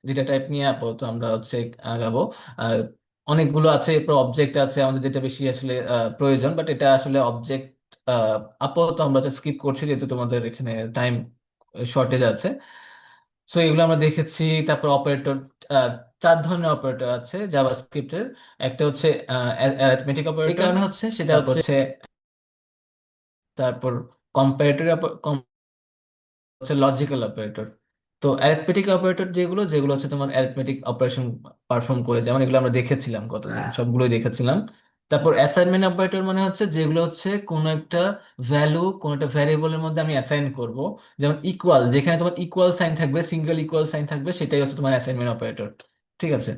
Data type নিয়ে আপাতত আমরা হচ্ছে আগাবো। আহ, অনেকগুলো আছে, এরপর অবজেক্ট আছে আমাদের, যেটা বেশি আসলে প্রয়োজন, বাট এটা আসলে অবজেক্ট আপাতত আমরা স্কিপ করছি যেহেতু তোমাদের এখানে টাইম শর্টেজ আছে। সো এগুলো আমরা দেখেছি। তারপর অপারেটর, চার ধরনের অপারেটর আছে জাভাস্ক্রিপ্টের। একটা হচ্ছে অ্যারিথমেটিক এই অপারেটর, কারণে হচ্ছে সেটা তারপর হচ্ছে হচ্ছে তারপর কম্পারেটর, হচ্ছে লজিক্যাল অপারেটর। তো অ্যারিথমেটিক অপারেটর যেগুলো যেগুলো হচ্ছে তোমার অ্যারিথমেটিক অপারেশন পারফর্ম করে, যেমন এগুলো আমরা দেখেছিলাম কতদিন, সবগুলোই দেখেছিলাম। তারপর অ্যাসাইনমেন্ট অপারেটর মানে হচ্ছে যেগুলো হচ্ছে কোনো একটা ভ্যালু কোনো একটা ভ্যারিয়েবলের মধ্যে আমি অ্যাসাইন করব। যেমন ইকুয়াল, যেখানে তোমার ইকুয়াল সাইন থাকবে, সিঙ্গেল ইকুয়াল সাইন থাকবে, সেটাই হচ্ছে তোমার অ্যাসাইনমেন্ট অপারেটর। ঠিক আছে।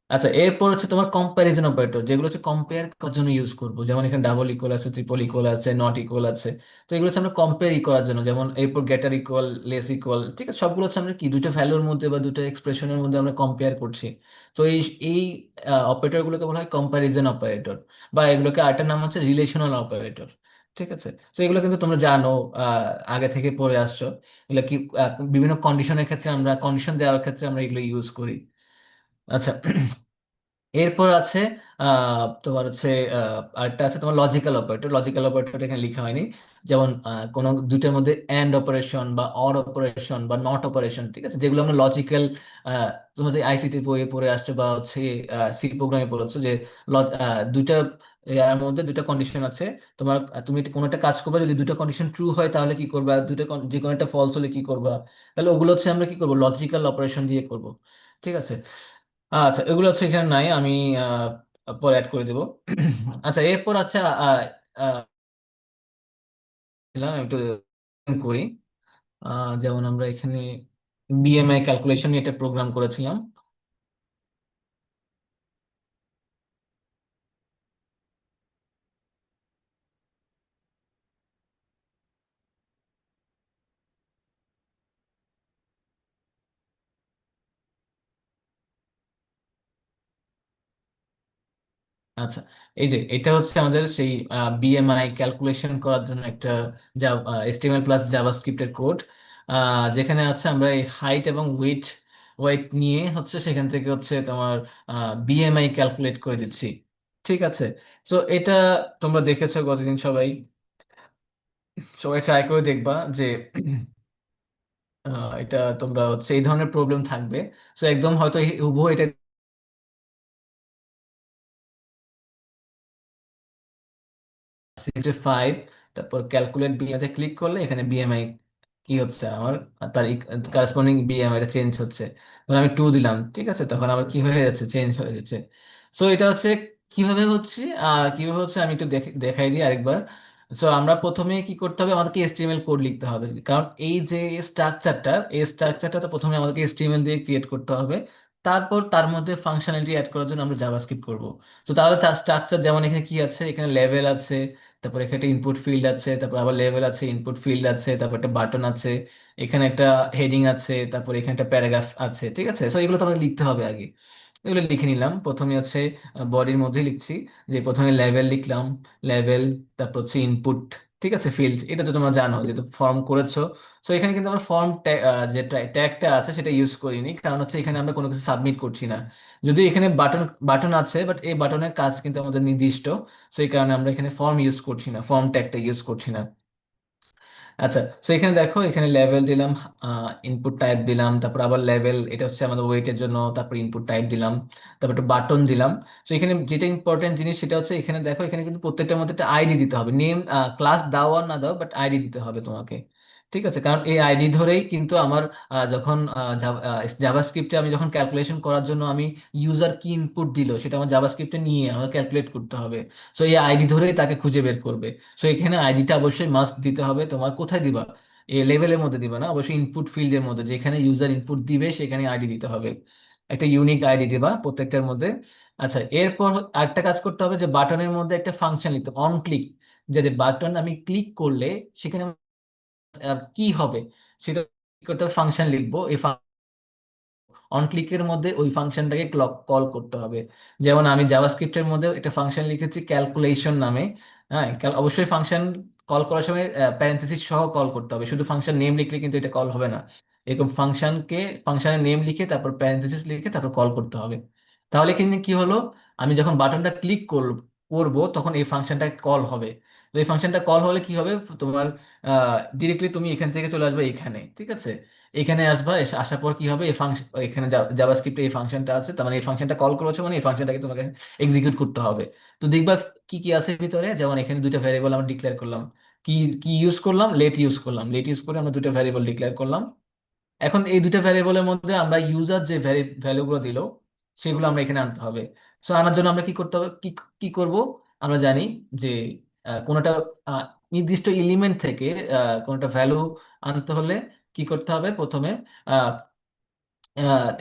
আচ্ছা, এরপর হচ্ছে তোমার কম্প্যারিজন অপারেটর, যেগুলো হচ্ছে কম্পেয়ার করার জন্য ইউজ করবো। যেমন এখানে ডাবল ইকুয়াল আছে, ট্রিপল ইকুয়াল আছে, নট ইকুয়াল আছে। তো এগুলো হচ্ছে আমরা কম্পেয়ার করার জন্য, যেমন এরপর গ্রেটার ইকুয়াল, লেস ইকুয়াল। ঠিক আছে, সবগুলো হচ্ছে আমরা কি দুইটা ভ্যালুর মধ্যে বা দুটো এক্সপ্রেশনের মধ্যে আমরা কম্পেয়ার করছি। তো এই এই অপারেটর গুলোকে বলা হয় কম্প্যারিজন অপারেটর, বা এগুলোকে আরেকটা নাম হচ্ছে রিলেশনাল অপারেটর। ঠিক আছে। তো এগুলো কিন্তু তোমরা জানো, আগে থেকে পড়ে আসছো। এগুলো কি বিভিন্ন কন্ডিশনের ক্ষেত্রে, আমরা কন্ডিশন দেওয়ার ক্ষেত্রে আমরা এগুলো ইউজ করি। আচ্ছা, এরপর আছে তোমার হচ্ছে আরেকটা আছে তোমার লজিক্যাল অপারেটর। লজিক্যাল অপারেটর এখানে লেখা হয়নি। যেমন কোনো দুইটার মধ্যে অ্যান্ড অপারেশন বা অর অপারেশন বা নট অপারেশন, ঠিক আছে, যেগুলো আমরা লজিক্যাল, তোমাদের আইসিটি বইয়ে পড়ে আসছো বা হচ্ছে সি প্রোগ্রামে পড়েছো যে দুইটা এর মধ্যে দুইটা কন্ডিশন আছে। তোমার তুমি কোনো একটা কাজ করবে, যদি দুইটা কন্ডিশন ট্রু হয় তাহলে কি করবা, যে কোনো একটা ফলস হলে কি করবা। তাহলে ওগুলো হচ্ছে আমরা কি করবো, লজিক্যাল অপারেশন দিয়ে করব। ঠিক আছে। আচ্ছা, এগুলো হচ্ছে এখানে নাই, আমি পরে অ্যাড করে দেবো। আচ্ছা, এরপর আছে আহ, আমি একটু করি। যেমন আমরা এখানে বিএমআই ক্যালকুলেশন নিয়ে একটা প্রোগ্রাম করেছিলাম। আচ্ছা, এই যে এটা হচ্ছে আমাদের সেই বিএমআই ক্যালকুলেশন করার জন্য একটা এইচটিএমএল প্লাস জাভাস্ক্রিপ্টের কোড, যেখানে হচ্ছে আমরা এই হাইট এবং ওয়েট নিয়ে হচ্ছে সেখান থেকে হচ্ছে তোমার বিএমআই ক্যালকুলেট করে দিচ্ছি। ঠিক আছে। তো এটা তোমরা দেখেছো গতদিন সবাই, সবাই ট্রাই করে দেখবা যে এটা তোমরা হচ্ছে এই ধরনের প্রবলেম থাকবে। তো একদম হয়তো হুবহু এটা সিক্সটি ফাইভ, তারপর ক্যালকুলেট বিএমআই ক্লিক করলে এখানে বিএমআই কি হচ্ছে আমার, তার কারেসপন্ডিং বিএমআই টা চেঞ্জ হচ্ছে। ধর আমি 2 দিলাম, ঠিক আছে, তখন আবার কি হয়ে যাচ্ছে, চেঞ্জ হয়ে যাচ্ছে। সো এটা হচ্ছে কিভাবে হচ্ছে আমি একটু দেখাই দিই আরেকবার। সো আমরা প্রথমে কি করতে হবে, আমাদেরকে এসটিএমএল কোড লিখতে হবে, কারণ এই যে স্ট্রাকচারটা তো প্রথমে আমাদেরকে এসটিএমএল দিয়ে ক্রিয়েট করতে হবে। তারপর তার মধ্যে ফাংশনালিটি অ্যাড করার জন্য আমরা জাভাস্ক্রিপ্ট করব। তো তাহলে স্ট্রাকচার যেমন এখানে কি আছে, এখানে লেভেল আছে, তারপর এখানে একটা ইনপুট ফিল্ড আছে, তারপর আবার লেভেল আছে, ইনপুট ফিল্ড আছে, তারপর একটা বাটন আছে, এখানে একটা হেডিং আছে, তারপর এখানে একটা প্যারাগ্রাফ আছে। ঠিক আছে, সো এগুলো তো আমাদের লিখতে হবে আগে। এগুলো লিখে নিলাম। প্রথমে হচ্ছে বডির মধ্যে লিখছি, যে প্রথমে লেভেল লিখলাম, লেভেল, তারপর হচ্ছে ইনপুট, ঠিক আছে, ফিল্ড, এটা তো তোমরা জানো যেহেতু ফর্ম করেছো। সো এখানে কিন্তু আমরা ফর্ম যে ট্যাগটা আছে সেটা ইউজ করিনি, কারণ হচ্ছে এখানে আমরা কোনো কিছু সাবমিট করছি না। যদি এখানে বাটন বাটন আছে, বাট এই বাটনের কাজ কিন্তু আমাদের নির্দিষ্ট। সেই কারণে আমরা এখানে ফর্ম ইউজ করছি না, ফর্ম ট্যাগটা ইউজ করছি না। আচ্ছা, তো এখানে দেখো, এখানে লেভেল দিলাম, ইনপুট টাইপ দিলাম, তারপর আবার লেভেল, এটা হচ্ছে আমাদের ওয়েটের জন্য, তারপর ইনপুট টাইপ দিলাম, তারপর একটা বাটন দিলাম। তো এখানে যেটা ইম্পর্টেন্ট জিনিস সেটা হচ্ছে, এখানে দেখো, এখানে কিন্তু প্রত্যেকটার মধ্যে একটা আইডি দিতে হবে, নেম, ক্লাস দাও আর না দাও, বাট আইডি দিতে হবে তোমাকে। ঠিক আছে, কারণ এই আইডি ধরেই কিন্তু আমার যখন জাভাস্ক্রিপ্টে আমি যখন ক্যালকুলেশন করার জন্য আমি ইউজার কি ইনপুট দিল সেটা আমার জাভাস্ক্রিপ্টে নিয়ে আমাকে ক্যালকুলেট করতে হবে। সো এই আইডি ধরেই তাকে খুঁজে বের করবে। সো এখানে আইডিটা অবশ্যই মাস্ট দিতে হবে। তোমার কোথায় দিবা, এই লেভেলের মধ্যে দিবা না, অবশ্যই ইনপুট ফিল্ডের মধ্যে, যেখানে ইউজার ইনপুট দিবে সেখানে আইডি দিতে হবে। একটা ইউনিক আইডি দিবা প্রত্যেকটার মধ্যে। আচ্ছা, এরপর আরেকটা কাজ করতে হবে, যে বাটনের মধ্যে একটা ফাংশন লিখতে, অন ক্লিক, যে বাটন আমি ক্লিক করলে সেখানে কি হবে সেটা করতে হবে, ফাংশন লিখবো। এই অন ক্লিকের মধ্যে ওই ফাংশনটাকে কল করতে হবে। যেমন আমি জাভাস্ক্রিপ্টের মধ্যে একটা ফাংশন লিখেছি ক্যালকুলেশন নামে। হ্যাঁ, অবশ্যই ফাংশন কল করার সময় প্যারেন্থেসিস সহ কল করতে হবে, শুধু ফাংশন নেম লিখলে কিন্তু এটা কল হবে না। এরকম ফাংশনের নেম লিখে তারপর প্যারেন্থেসিস লিখে তারপর কল করতে হবে। তাহলে কিন্তু কি হলো, আমি যখন বাটনটা ক্লিক করব তখন এই ফাংশনটা কল হবে। তো এই ফাংশনটা কল হলে কি হবে, তোমার ডিরেক্টলি তুমি এখান থেকে চলে আসবে এখানে, ঠিক আছে। এখানে আসবা, আসার পর কি হবে, এই ফাংশন এখানে জাভাস্ক্রিপ্টে এই ফাংশনটা আছে, তার মানে এই ফাংশনটা কল করেছো মানে এই ফাংশনটাকে তোমাকে এক্সিকিউট করতে হবে। তো দেখবা কি কি আছে ভিতরে, যেমন এখানে দুইটা ভ্যারিয়েবল আমরা ডিক্লেয়ার করলাম। কি কি ইউজ করলাম, লেট ইউজ করে আমরা দুইটা ভ্যারিয়েবল ডিক্লেয়ার করলাম। এখন এই দুইটা ভ্যারিয়েবলের মধ্যে আমরা ইউজার যে ভ্যালুগুলো দিল সেগুলো আমরা এখানে আনতে হবে। সো আনার জন্য আমরা কি করতে হবে, কি কি করব, আমরা জানি যে কোনোটা আহ, নির্দিষ্ট এলিমেন্ট থেকে কোনোটা ভ্যালু আনতে হলে কি করতে হবে, প্রথমে আহ,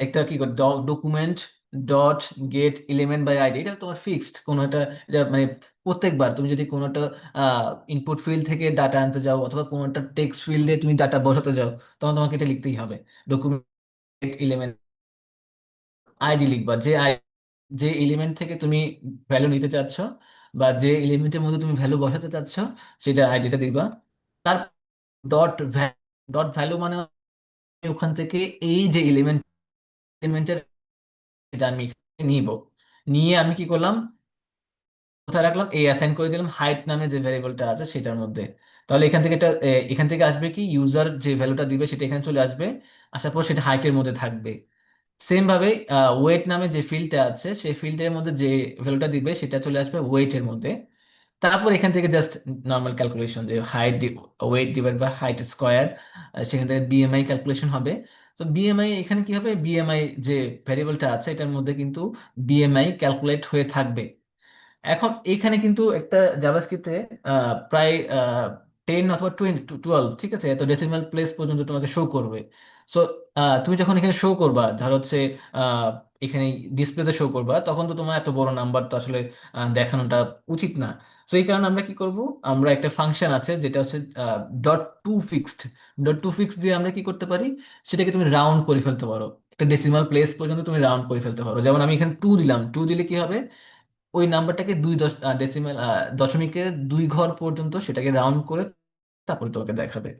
একটা কি করে document dot get element by ID, এটা তোমার ফিক্সড কোনো একটা, এটা মানে প্রত্যেকবার তুমি যদি কোনো একটা ইনপুট ফিল্ড থেকে ডাটা আনতে যাও অথবা কোনো একটা টেক্সট ফিল্ডে তুমি ডাটা বসাতে যাও, তখন তোমাকে এটা লিখতেই হবে, ডকুমেন্ট এলিমেন্ট আইডি লিখবা, যে এলিমেন্ট থেকে তুমি ভ্যালু নিতে চাচ্ছ বা যে এলিমেন্টের মধ্যে তুমি ভ্যালু বসাতে চাচ্ছ সেটা আইডিটা দিবা। তার ডট ডট ভ্যালু মানে ওখান থেকে এই যে এলিমেন্টের এটা আমি নিব, নিয়ে আমি কি করলাম, কোথায় রাখলাম, এই অ্যাসাইন করে দিলাম হাইট নামে যে ভ্যারিয়েবলটা আছে সেটার মধ্যে। তাহলে এখান থেকে এটা এখান থেকে আসবে কি, ইউজার যে ভ্যালুটা দিবে সেটা এখানে চলে আসবে, আসার পর সেটা হাইটের মধ্যে থাকবে। সেম ভাবে ওয়েট নামে যে ফিল্ডটা আছে সেই ফিল্ডের মধ্যে যে ভ্যালুটা দিবে সেটা চলে আসবে ওয়েটের মধ্যে। তারপর এখান থেকে জাস্ট নর্মাল ক্যালকুলেশন, যে weight divide by height square, সেখান থেকে বিএমআই ক্যালকুলেশন হবে। তো বিএমআই এখানে কি হবে, বিএমআই যে ভ্যারিয়েবলটা আছে এটার মধ্যে কিন্তু বিএমআই ক্যালকুলেট হয়ে থাকবে। এখন এইখানে কিন্তু একটা জাভাস্ক্রিপ্টে প্রায় 10 অথবা 12, ঠিক আছে, এত ডেসিমাল প্লেস পর্যন্ত তোমাকে শো করবে। সো তুমি যখন এখানে শো করবা, ধরো হচ্ছে আহ, এখানে ডিসপ্লেতে শো করবা, তখন তো তোমার এত বড় নাম্বার তো আসলে দেখানোটা উচিত না। তো এই কারণে আমরা কি করব, আমরা একটা ফাংশন আছে যেটা হচ্ছে ডট টু ফিক্সড দিয়ে আমরা কি করতে পারি, সেটাকে তুমি রাউন্ড করে ফেলতে পারো, একটা ডেসিমাল প্লেস পর্যন্ত তুমি রাউন্ড করে ফেলতে পারো। যেমন আমি এখানে 2 দিলাম, 2 দিলে কি হবে, ওই নাম্বারটাকে ডেসিমেল দশমিকের 2 ঘর পর্যন্ত সেটাকে রাউন্ড করে তারপরে তোমাকে দেখাবে।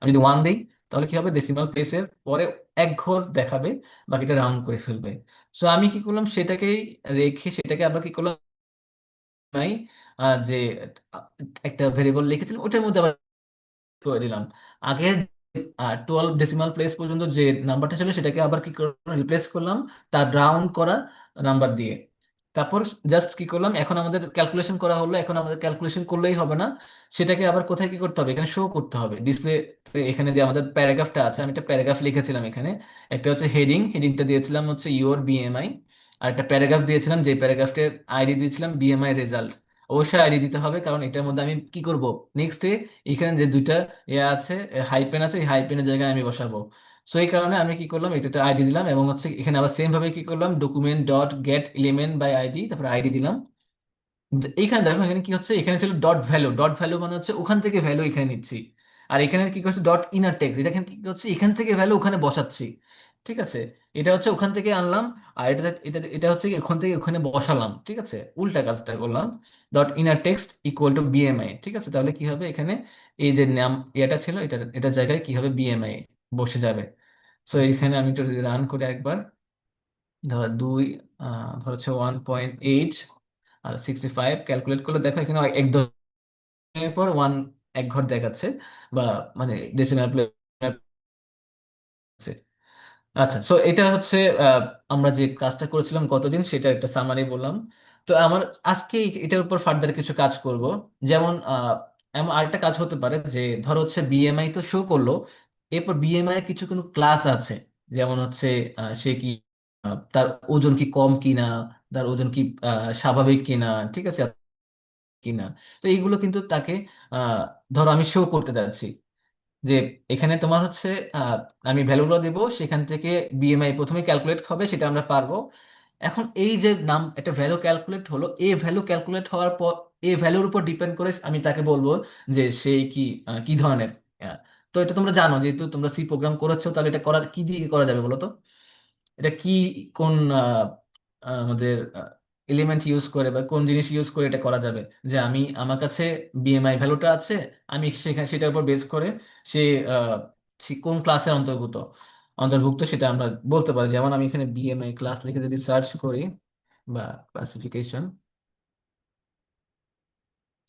আমি যদি 1 দিই তাহলে কি হবে, ডেসিমাল প্লেসের পরে 1 ঘর দেখাবে, বাকিটা রাউন্ড করে ফেলবে। সো আমি কি করলাম, সেটাকেই রেখে সেটাকে আবার কি করলাম, নাই যে আহ, একটা ভেরিয়েবল লিখেছিলাম ওটার মধ্যে আবার করে দিলাম আগের 12 ডেসিমাল প্লেস পর্যন্ত যে নাম্বারটা ছিল সেটাকে আবার কি করলাম, রিপ্লেস করলাম তার রাউন্ড করা নাম্বার দিয়ে। তারপর জাস্ট কি করলাম, এখন আমাদের ক্যালকুলেশন করা হলো, এখন আমাদের ক্যালকুলেশন করলেই হবে না, সেটাকে আবার কোথায় কি করতে হবে, এখানে শো করতে হবে ডিসপ্লে। এখানে যে আমাদের প্যারাগ্রাফটা আছে, আমি একটা প্যারাগ্রাফ লিখেছিলাম এখানে, একটা হচ্ছে হেডিংটা দিয়েছিলাম হচ্ছে ইউর বিএমআই, আর একটা প্যারাগ্রাফ দিয়েছিলাম যে প্যারাগ্রাফটের আইডি দিয়েছিলাম বিএমআই রেজাল্ট। অবশ্যই আইডি দিতে হবে, কারণ এটার মধ্যে আমি কি করব, নেক্সট এখানে যে দুইটা আছে, হাইপেন আছে, এই হাইপেনের জায়গায় আমি বসাবো। সো এই কারণে আমি কি করলাম, এটাতে আইডি দিলাম এবং হচ্ছে এখানে আবার সেম ভাবে কি করলাম, document dot get element by ID, তারপর আইডি দিলাম। এইখানে দেখো এখানে কি হচ্ছে, এখানে ছিল ডট ভ্যালু মানে হচ্ছে ওখান থেকে ভ্যালু এখানে নিচ্ছি। আর এখানে কি করছে, ডট ইনার টেক্সট, এটা এখানে কি হচ্ছে, এখান থেকে ভ্যালু ওখানে বসাচ্ছি, ঠিক আছে। এটা হচ্ছে ওখান থেকে আনলাম, আর এটা হচ্ছে কি ওখান থেকে ওখানে বসালাম, ঠিক আছে, উল্টা কাজটা করলাম। Dot inner text equal to BMI, ঠিক আছে, তাহলে কি হবে এখানে, এই যে নাম এটা ছিল এটার জায়গায় কি হবে, বিএমআই বসে যাবে। সো এখানে আমি একটু রান করে একবার, ধরো 2, ধর হচ্ছে 1.8 আর 65 ক্যালকুলেট করলে দেখো এখানে এর পর 1 ঘর দেখাচ্ছে, বা মানে ডেসিমাল প্লেস। আচ্ছা, সো এটা হচ্ছে আমরা যে কাজটা করেছিলাম গতদিন সেটা একটা সামারি বললাম। তো আমার আজকে এটার উপর ফার্দার কিছু কাজ করব। যেমন এমন আরেকটা কাজ হতে পারে যে ধরো হচ্ছে বিএমআই তো শো করলো, এরপর বিএমআই কিছু কোনো ক্লাস আছে, যেমন হচ্ছে সে কি তার ওজন কি কম কিনা, তার ওজন কি স্বাভাবিক কিনা, ঠিক আছে কিনা। তো এইগুলো কিন্তু তাকে আহ ধরো আমি শো করতে যাচ্ছি যে এখানে তোমার হচ্ছে আহ, আমি ভ্যালুগুলো দেব, সেখান থেকে বিএমআই প্রথমে ক্যালকুলেট হবে, সেটা আমরা পারবো। এখন এই যে নাম একটা ভ্যালু ক্যালকুলেট হলো, এই ভ্যালু ক্যালকুলেট হওয়ার পর এই ভ্যালুর উপর ডিপেন্ড করে আমি তাকে বলবো যে সে কি কি ধরনের। আহ, তো এটা তোমরা জানো, যেহেতু তোমরা সি প্রোগ্রাম করেছো, তাহলে এটা করা কি দিয়ে করা যাবে বলো তো, এটা কি কোন আমাদের এলিমেন্ট ইউজ করে বা কোন জিনিস ইউজ করে এটা করা যাবে, যে আমার কাছে বিএমআই ভ্যালুটা আছে, আমি সেখানে সেটার উপর বেস করে সে কোন ক্লাসের অন্তর্ভুক্ত সেটা আমরা বলতে পারি। যেমন আমি এখানে বিএমআই ক্লাস লিখে যদি সার্চ করি বা ক্লাসিফিকেশন,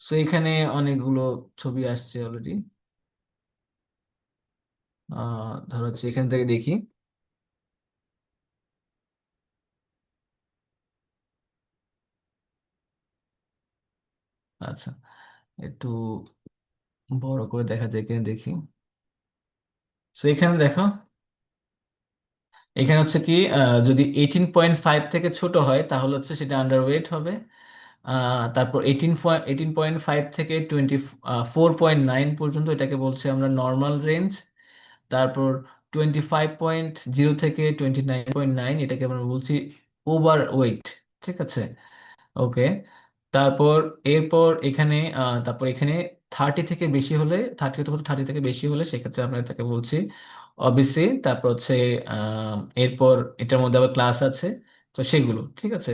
সো এখানে অনেকগুলো ছবি আসছে অলরেডি। ধরো হচ্ছে এখান থেকে দেখি। আচ্ছা, একটু বড় করে দেখা যায় এখানে দেখি। সো এখানে দেখো, এখানে হচ্ছে কি যদি 18.5 থেকে ছোট হয় তাহলে হচ্ছে সেটা আন্ডারওয়েট হবে। তারপর 18.5 থেকে 24.9 পর্যন্ত এটাকে বলছে আমরা নর্মাল রেঞ্জ। তারপর 25.0 থেকে 29.9 এটাকে আমরা বলছি ওভার ওয়েট। ঠিক আছে, ওকে। তারপর তারপর এখানে 30 থেকে বেশি হলে, 30 থেকে বেশি হলে সেক্ষেত্রে আমরা এটাকে বলছি অবিসি। তারপর হচ্ছে এরপর এটার মধ্যে আবার ক্লাস আছে, তো সেগুলো ঠিক আছে।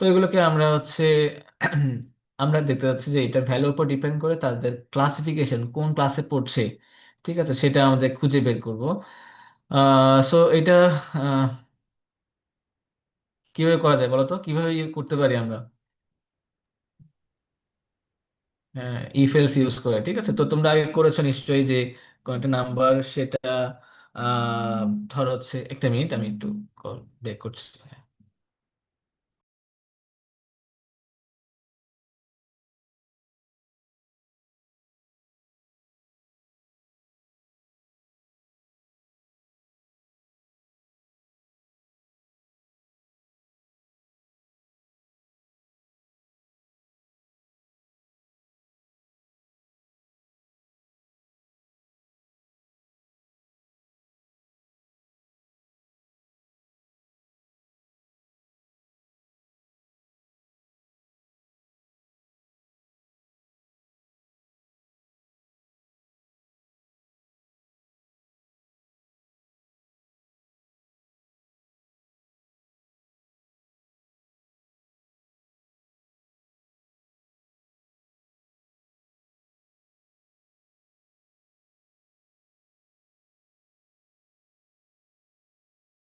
তো এগুলোকে আমরা হচ্ছে আমরা দেখতে পাচ্ছি যে এটার ভ্যালুর উপর ডিপেন্ড করে তাদের ক্লাসিফিকেশন কোন ক্লাসে পড়ছে, ঠিক আছে, সেটা আমাদের খুঁজে বের করব। সো এটা আহ, কিভাবে করা যায় বলো তো, কিভাবে ইয়ে করতে পারি আমরা? হ্যাঁ, ইফ এলস ইউজ করে, ঠিক আছে। তো তোমরা আগে করেছো নিশ্চয়ই যে কোন একটা নাম্বার সেটা ধরো হচ্ছে, একটা মিনিট আমি একটু কল ব্যাক করছি।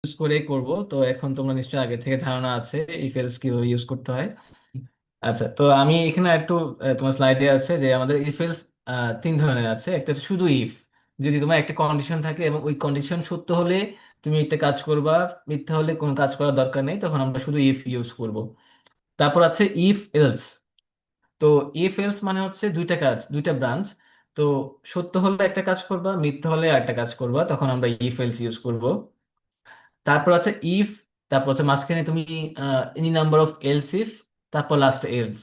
ইউজ করে করব, তো এখন তোমরা নিশ্চয়ই আগে থেকে ধারণা আছে ইফ এলস কিভাবে ইউজ করতে হয়। আচ্ছা, তো আমি এখানে একটু তোমার স্লাইডে আছে যে আমাদের ইফ এলস তিন ধরনের আছে। একটা হচ্ছে শুধু ইফ, যদি তোমার একটা কন্ডিশন থাকে এবং ওই কন্ডিশন সত্য হলে তুমি একটা কাজ করবা, মিথ্যা হলে কোনো কাজ করার দরকার নেই, তখন আমরা শুধু ইফ ইউজ করব। তারপর আছে ইফ এলস। তো ইফ এলস মানে হচ্ছে দুইটা কাজ, দুইটা ব্রাঞ্চ। তো সত্য হলে একটা কাজ করবা, মিথ্যা হলে আরেকটা কাজ করবা, তখন আমরা ইফ এলস ইউজ করব। তারপর আছে ইফ, তারপর হচ্ছে মাঝখানে তুমি any number of else if, তারপর লাস্ট এলস।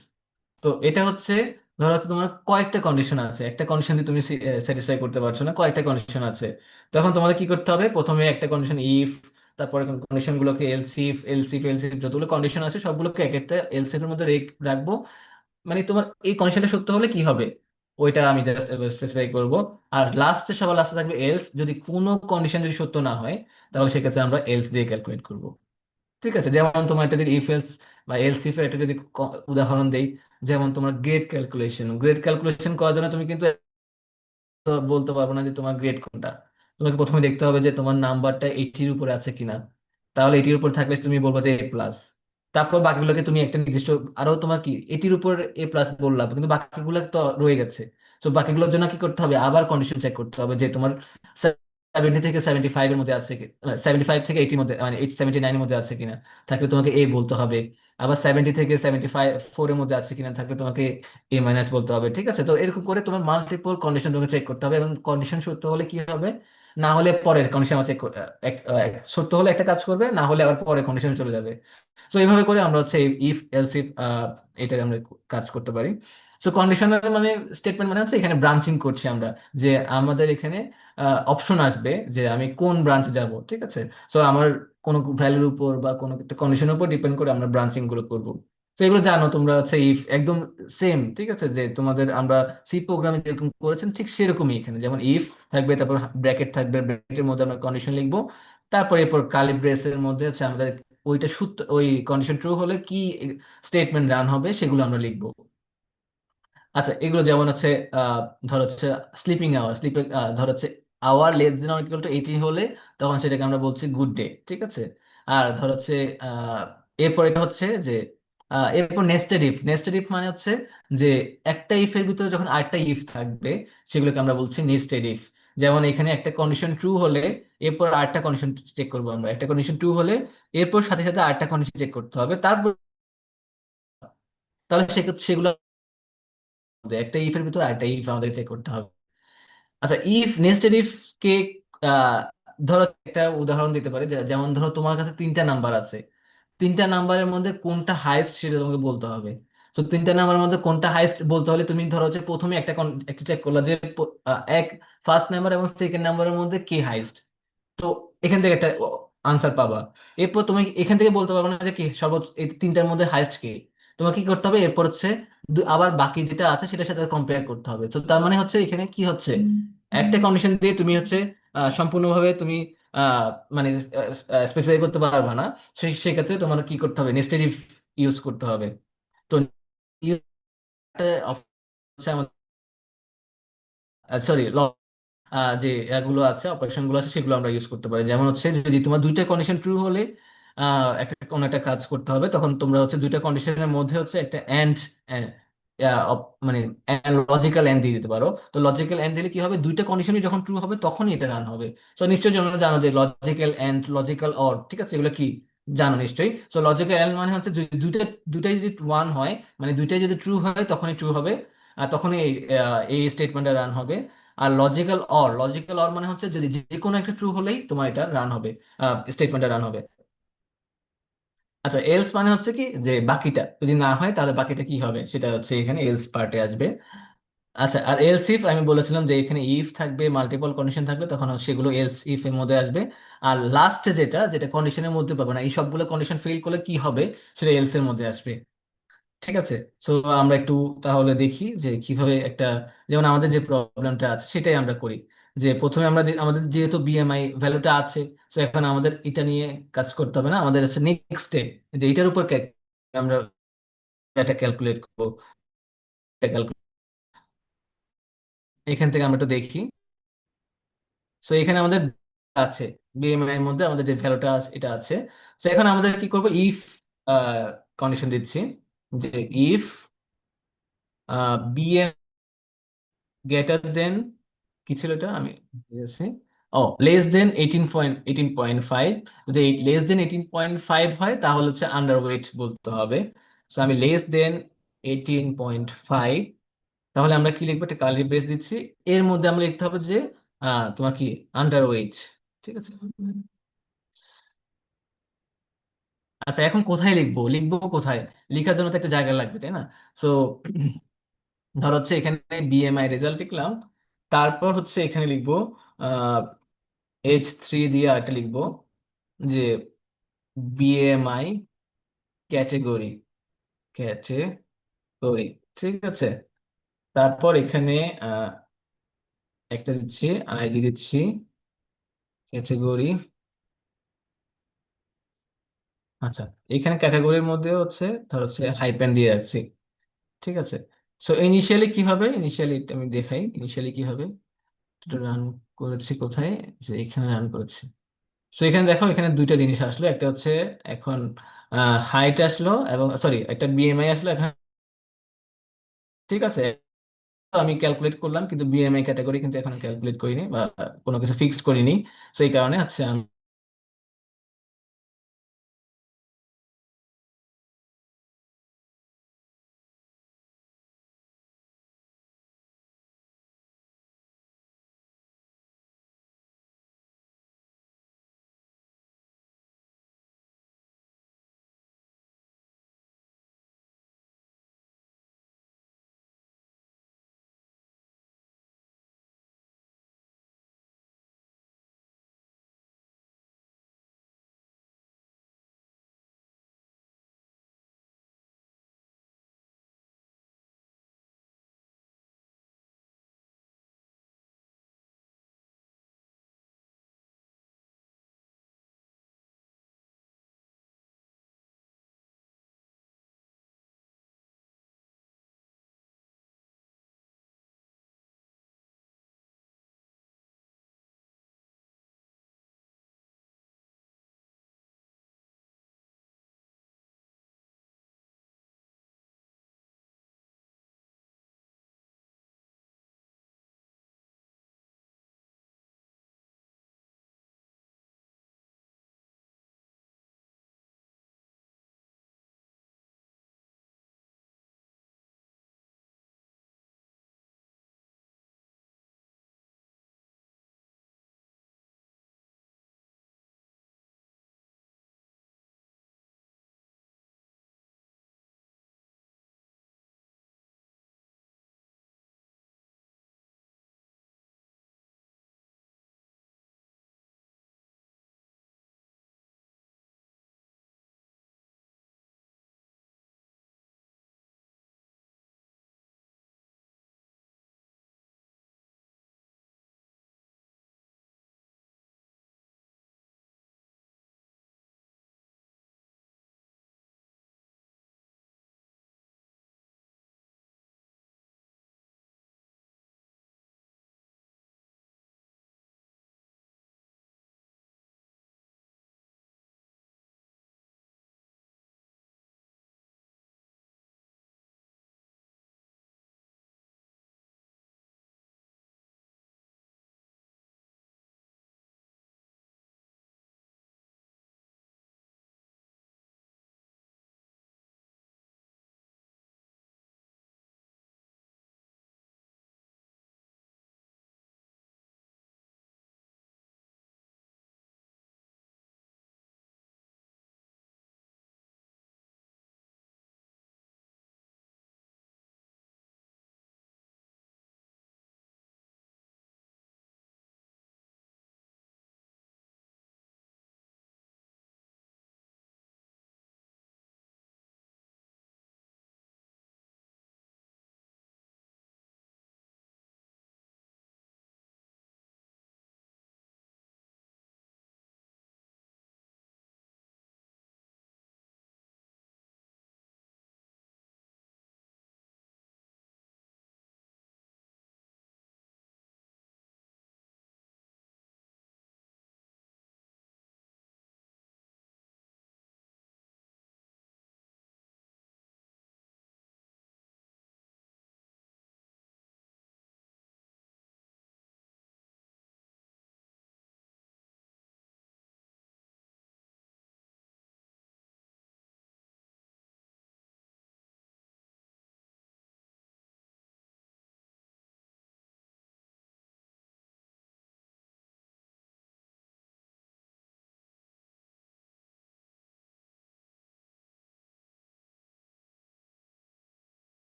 তো এটা হচ্ছে, ধরো হচ্ছে তোমার কয়েকটা কন্ডিশন আছে, একটা কন্ডিশন দিয়ে তুমি স্যাটিসফাই করতে পারছো না, কয়েকটা কন্ডিশন আছে। তখন তোমাদের কি করতে হবে, প্রথমে একটা কন্ডিশন ইফ, তারপরে কন্ডিশন গুলোকে এলসিফ এলসিফ এলসিফ যতগুলো কন্ডিশন আছে সবগুলোকে এক একটা এলসিফ এর মধ্যে রাখবো। মানে তোমার এই কন্ডিশনটা সত্য হলে কি হবে ওইটা আমি জাস্ট স্পেসিফাই করব। আর লাস্টে, সবার লাস্টে থাকবে এলস। যদি কোনো কন্ডিশন যদি সত্য না হয় তাহলে সেক্ষেত্রে আমরা এলস দিয়ে ক্যালকুলেট করব। ঠিক আছে, যেমন তোমার একটা যদি ইফ এলস বা এলস ইফ একটা যদি উদাহরণ দেই, যেমন তোমার গ্রেড ক্যালকুলেশন করার জন্য তুমি কিন্তু তো বলতে পারবো না যে তোমার গ্রেড কোনটা। তোমাকে প্রথমে দেখতে হবে যে তোমার নাম্বারটা 80-র উপরে আছে কিনা। তাহলে 80-র উপর থাকলে তুমি বলবো যে A+। তারপর বাকিগুলোকে তুমি একটা নির্দিষ্ট, আরো তোমার কি 80-র উপর A+ বললাম, কিন্তু বাকিগুলো তো রয়ে গেছে। তো বাকিগুলোর জন্য কি করতে হবে, আবার কন্ডিশন চেক করতে হবে যে তোমার 70 থেকে 75-এর মধ্যে আছে কি, 75 থেকে 80-র মধ্যে, মানে 79-এর মধ্যে আছে কিনা, থাকলে তোমাকে এ বলতে হবে। আবার 70 থেকে 75 4-এর মধ্যে আছে কিনা, থাকলে তোমাকে A- বলতে হবে। ঠিক আছে, তো এরকম করে তোমার মাল্টিপল কন্ডিশন তোমাকে চেক করতে হবে, এবং কন্ডিশন সত্য হলে কি হবে, না হলে পরের কন্ডিশন চেক, সত্য হলে একটা কাজ করবে, না হলে আবার পরের কন্ডিশন চলে যাবে। তো এইভাবে করে আমরা হচ্ছে ইফ এলস ইফ এটা আমরা কাজ করতে পারি। সো কন্ডিশনাল মানে স্টেটমেন্ট মানে হচ্ছে এখানে ব্রাঞ্চিং করছি আমরা, যে আমাদের এখানে অপশন আসবে যে আমি কোন ব্রাঞ্চ যাব। ঠিক আছে, সো আমার কোনো ভ্যালুর উপর বা কোনো একটা কন্ডিশনের উপর ডিপেন্ড করে আমরা ব্রাঞ্চিং গুলো করব। তো এগুলো জানো তোমরা হচ্ছে ইফ একদম সেম, ঠিক আছে, যে তোমাদের আমরা সি প্রোগ্রামে যেরকম করেছেন ঠিক সেরকমই এখানে, যেমন ইফ থাকবে, তারপর ব্র্যাকেট থাকবে, ব্র্যাকেটের মধ্যে আমরা কন্ডিশন লিখবো। তারপর এরপর কার্লি ব্রেসের মধ্যে হচ্ছে আমাদের ওইটা সত্য, ওই কন্ডিশন ট্রু হলে কি স্টেটমেন্ট রান হবে সেগুলো আমরা লিখবো। আচ্ছা, এগুলো যেমন হচ্ছে আহ ধর হচ্ছে স্লিপিং আওয়ার, ধর হচ্ছে hour less than equal to 80 হলে তখন সেটাকে আমরা বলছি গুড ডে। ঠিক আছে। আর ধর হচ্ছে আহ, এরপর এটা হচ্ছে যে এরপর নেস্টেড ইফ। নেস্টেড ইফ মানে হচ্ছে যে একটা ইফের ভিতরে যখন আরেকটা ইফ থাকবে সেগুলোকে আমরা বলছি নেস্টেড ইফ। যেমন এখানে একটা কন্ডিশন ট্রু হলে এরপর আরেকটা কন্ডিশন চেক করবো আমরা। একটা কন্ডিশন ট্রু হলে এরপর সাথে সাথে আরেকটা কন্ডিশন চেক করতে হবে, তারপর তাহলে সেগুলো একটা ইফের ভিতরে আরেকটা ইফ আমাদের চেক করতে হবে। আচ্ছা, ইফ নেস্টেড ইফ কে আহ, ধরো একটা উদাহরণ দিতে পারি, যেমন ধরো তোমার কাছে তিনটা নাম্বার আছে, তিনটা নাম্বারের মধ্যে কোনটা হাইস্ট সেটা তোমাকে বলতে হবে। তো তিনটা নাম্বারের মধ্যে কোনটা হাইস্ট বলতে হলে তুমি ধরো যে প্রথমে একটা চেক করলা যে এক ফার্স্ট নাম্বার এবং সেকেন্ড নাম্বারের মধ্যে কে হাইস্ট। তো এখান থেকে একটা আনসার পাবা। এরপর তুমি এখান থেকে বলতে পারবে না যে কি সর্বোচ্চ এই তিনটার মধ্যে হাইস্ট কে। তোমাকে কি করতে হবে এরপর হচ্ছে আবার বাকি যেটা আছে সেটার সাথে কম্পেয়ার করতে হবে। তো তার মানে হচ্ছে এখানে কি হচ্ছে, একটা কন্ডিশন দিয়ে তুমি হচ্ছে সম্পূর্ণভাবে তুমি আহ, মানে স্পেসিফাই করতে পারবে না। সেক্ষেত্রে তোমার কি করতে হবে, নেস্টেড ইফ ইউজ করতে হবে। তো সরি যে এগুলো আছে, অপারেশন গুলো আছে, সেগুলো আমরা ইউজ করতে পারি। যেমন হচ্ছে যদি তোমার দুইটা কন্ডিশন ট্রু হলে একটা কোনো একটা কাজ করতে হবে, তখন তোমরা হচ্ছে দুইটা কন্ডিশনের মধ্যে হচ্ছে একটা এন্ড মানে লজিক্যাল এন্ড দিয়ে দিতে পারো। তো লজিক্যাল এন্ড দিলে কি হবে, দুইটা কন্ডিশনই যখন ট্রু হবে তখনই এটা রান হবে। তো নিশ্চয়ই তোমরা জানো যে লজিক্যাল এন্ড, লজিক্যাল অর, ঠিক আছে, এগুলো কি জানো নিশ্চয়ই। তো লজিক্যাল এন্ড মানে হচ্ছে দুইটাই যদি ওয়ান হয়, মানে দুইটাই যদি ট্রু হয় তখনই ট্রু হবে, আর তখনই এই স্টেটমেন্টটা রান হবে। আর লজিক্যাল অর মানে হচ্ছে যদি যে কোনো একটা ট্রু হলেই তোমার এটা রান হবে, স্টেটমেন্টটা রান হবে। আচ্ছা, এলস মানে হচ্ছে কি যে বাকিটা যদি না হয় তাহলে বাকিটা কি হবে, সেটা হচ্ছে এখানে এলস পার্টে আসবে। আচ্ছা, আর এলস ইফ আমি বলেছিলাম যে এখানে ইফ থাকবে, মাল্টিপল কন্ডিশন থাকবে, তখন সেগুলো এলস ইফ এর মধ্যে আসবে। আর লাস্ট যেটা যেটা কন্ডিশনের মধ্যে পাবে না, এই সবগুলো কন্ডিশন ফেল করলে কি হবে, সেটা এলস এর মধ্যে আসবে। ঠিক আছে। সো আমরা একটু তাহলে দেখি যে কিভাবে একটা, যেমন আমাদের যে প্রবলেমটা আছে সেটাই আমরা করি। যে প্রথমে আমরা আমাদের যেহেতু বিএমআই ভ্যালুটা আছে, তো এখন আমাদের এটা নিয়ে কাজ করতে হবে না, আমাদের হচ্ছে নেক্সট স্টেপ যে এটার উপর আমরা এটা ক্যালকুলেট করবো। এখান থেকে আমরা একটু দেখি। সো এখানে আমাদের আছে বিএমআই এর মধ্যে আমাদের যে ভ্যালুটা আছে এটা আছে। তো এখন আমাদের কি করবো, ইফ কন্ডিশন দিচ্ছি যে ইফ গ্রেটার দেন, কি ছিল এটা আমি ভুলে গেছি। ও, লেস দেন 18.5। যদি লেস দেন 18.5 হয় তাহলে হচ্ছে আন্ডার ওয়েট বলতে হবে। তো আমি লেস দেন 18.5, তাহলে আমরা কি লিখবো, একটা কার্লি ব্রেস দিচ্ছি, এর মধ্যে আমরা লিখতে হবে যে তোমার কি আন্ডার ওয়েট। ঠিক আছে। আচ্ছা, এখন কোথায় লিখবো, লিখবো কোথায়, লিখার জন্য তো একটা জায়গা লাগবে, তাই না? সো ধর হচ্ছে এখানে বিএমআই রেজাল্ট লিখলাম, তারপর হচ্ছে এখানে লিখবো H3 দিয়ে আরেকটা লিখবো যে বিএমআই ক্যাটেগরি, ক্যাটেগরি। ঠিক আছে। তারপর এখানে আহ, একটা দিচ্ছি, আইডি দিচ্ছি, ক্যাটেগরি। আচ্ছা, এখানে ক্যাটাগরির মধ্যে হচ্ছে ধর হচ্ছে হাইপেন দিয়ে রাখছি। ঠিক আছে। সো ইনিশিয়ালি কি হবে, ইনিশিয়ালি আমি দেখাই ইনিশিয়ালি কি হবে। রান করেছি কোথায়, যে এখানে রান করেছি। সো এখানে দেখো, এখানে দুইটা জিনিস আসলো, একটা হচ্ছে এখন হাইট আসলো, এবং সরি একটা বিএমআই আসলো এখন। ঠিক আছে। তো আমি ক্যালকুলেট করলাম কিন্তু বিএমআই ক্যাটাগরি কিন্তু এখন ক্যালকুলেট করিনি বা কোনো কিছু ফিক্সড করিনি। সেই কারণে হচ্ছে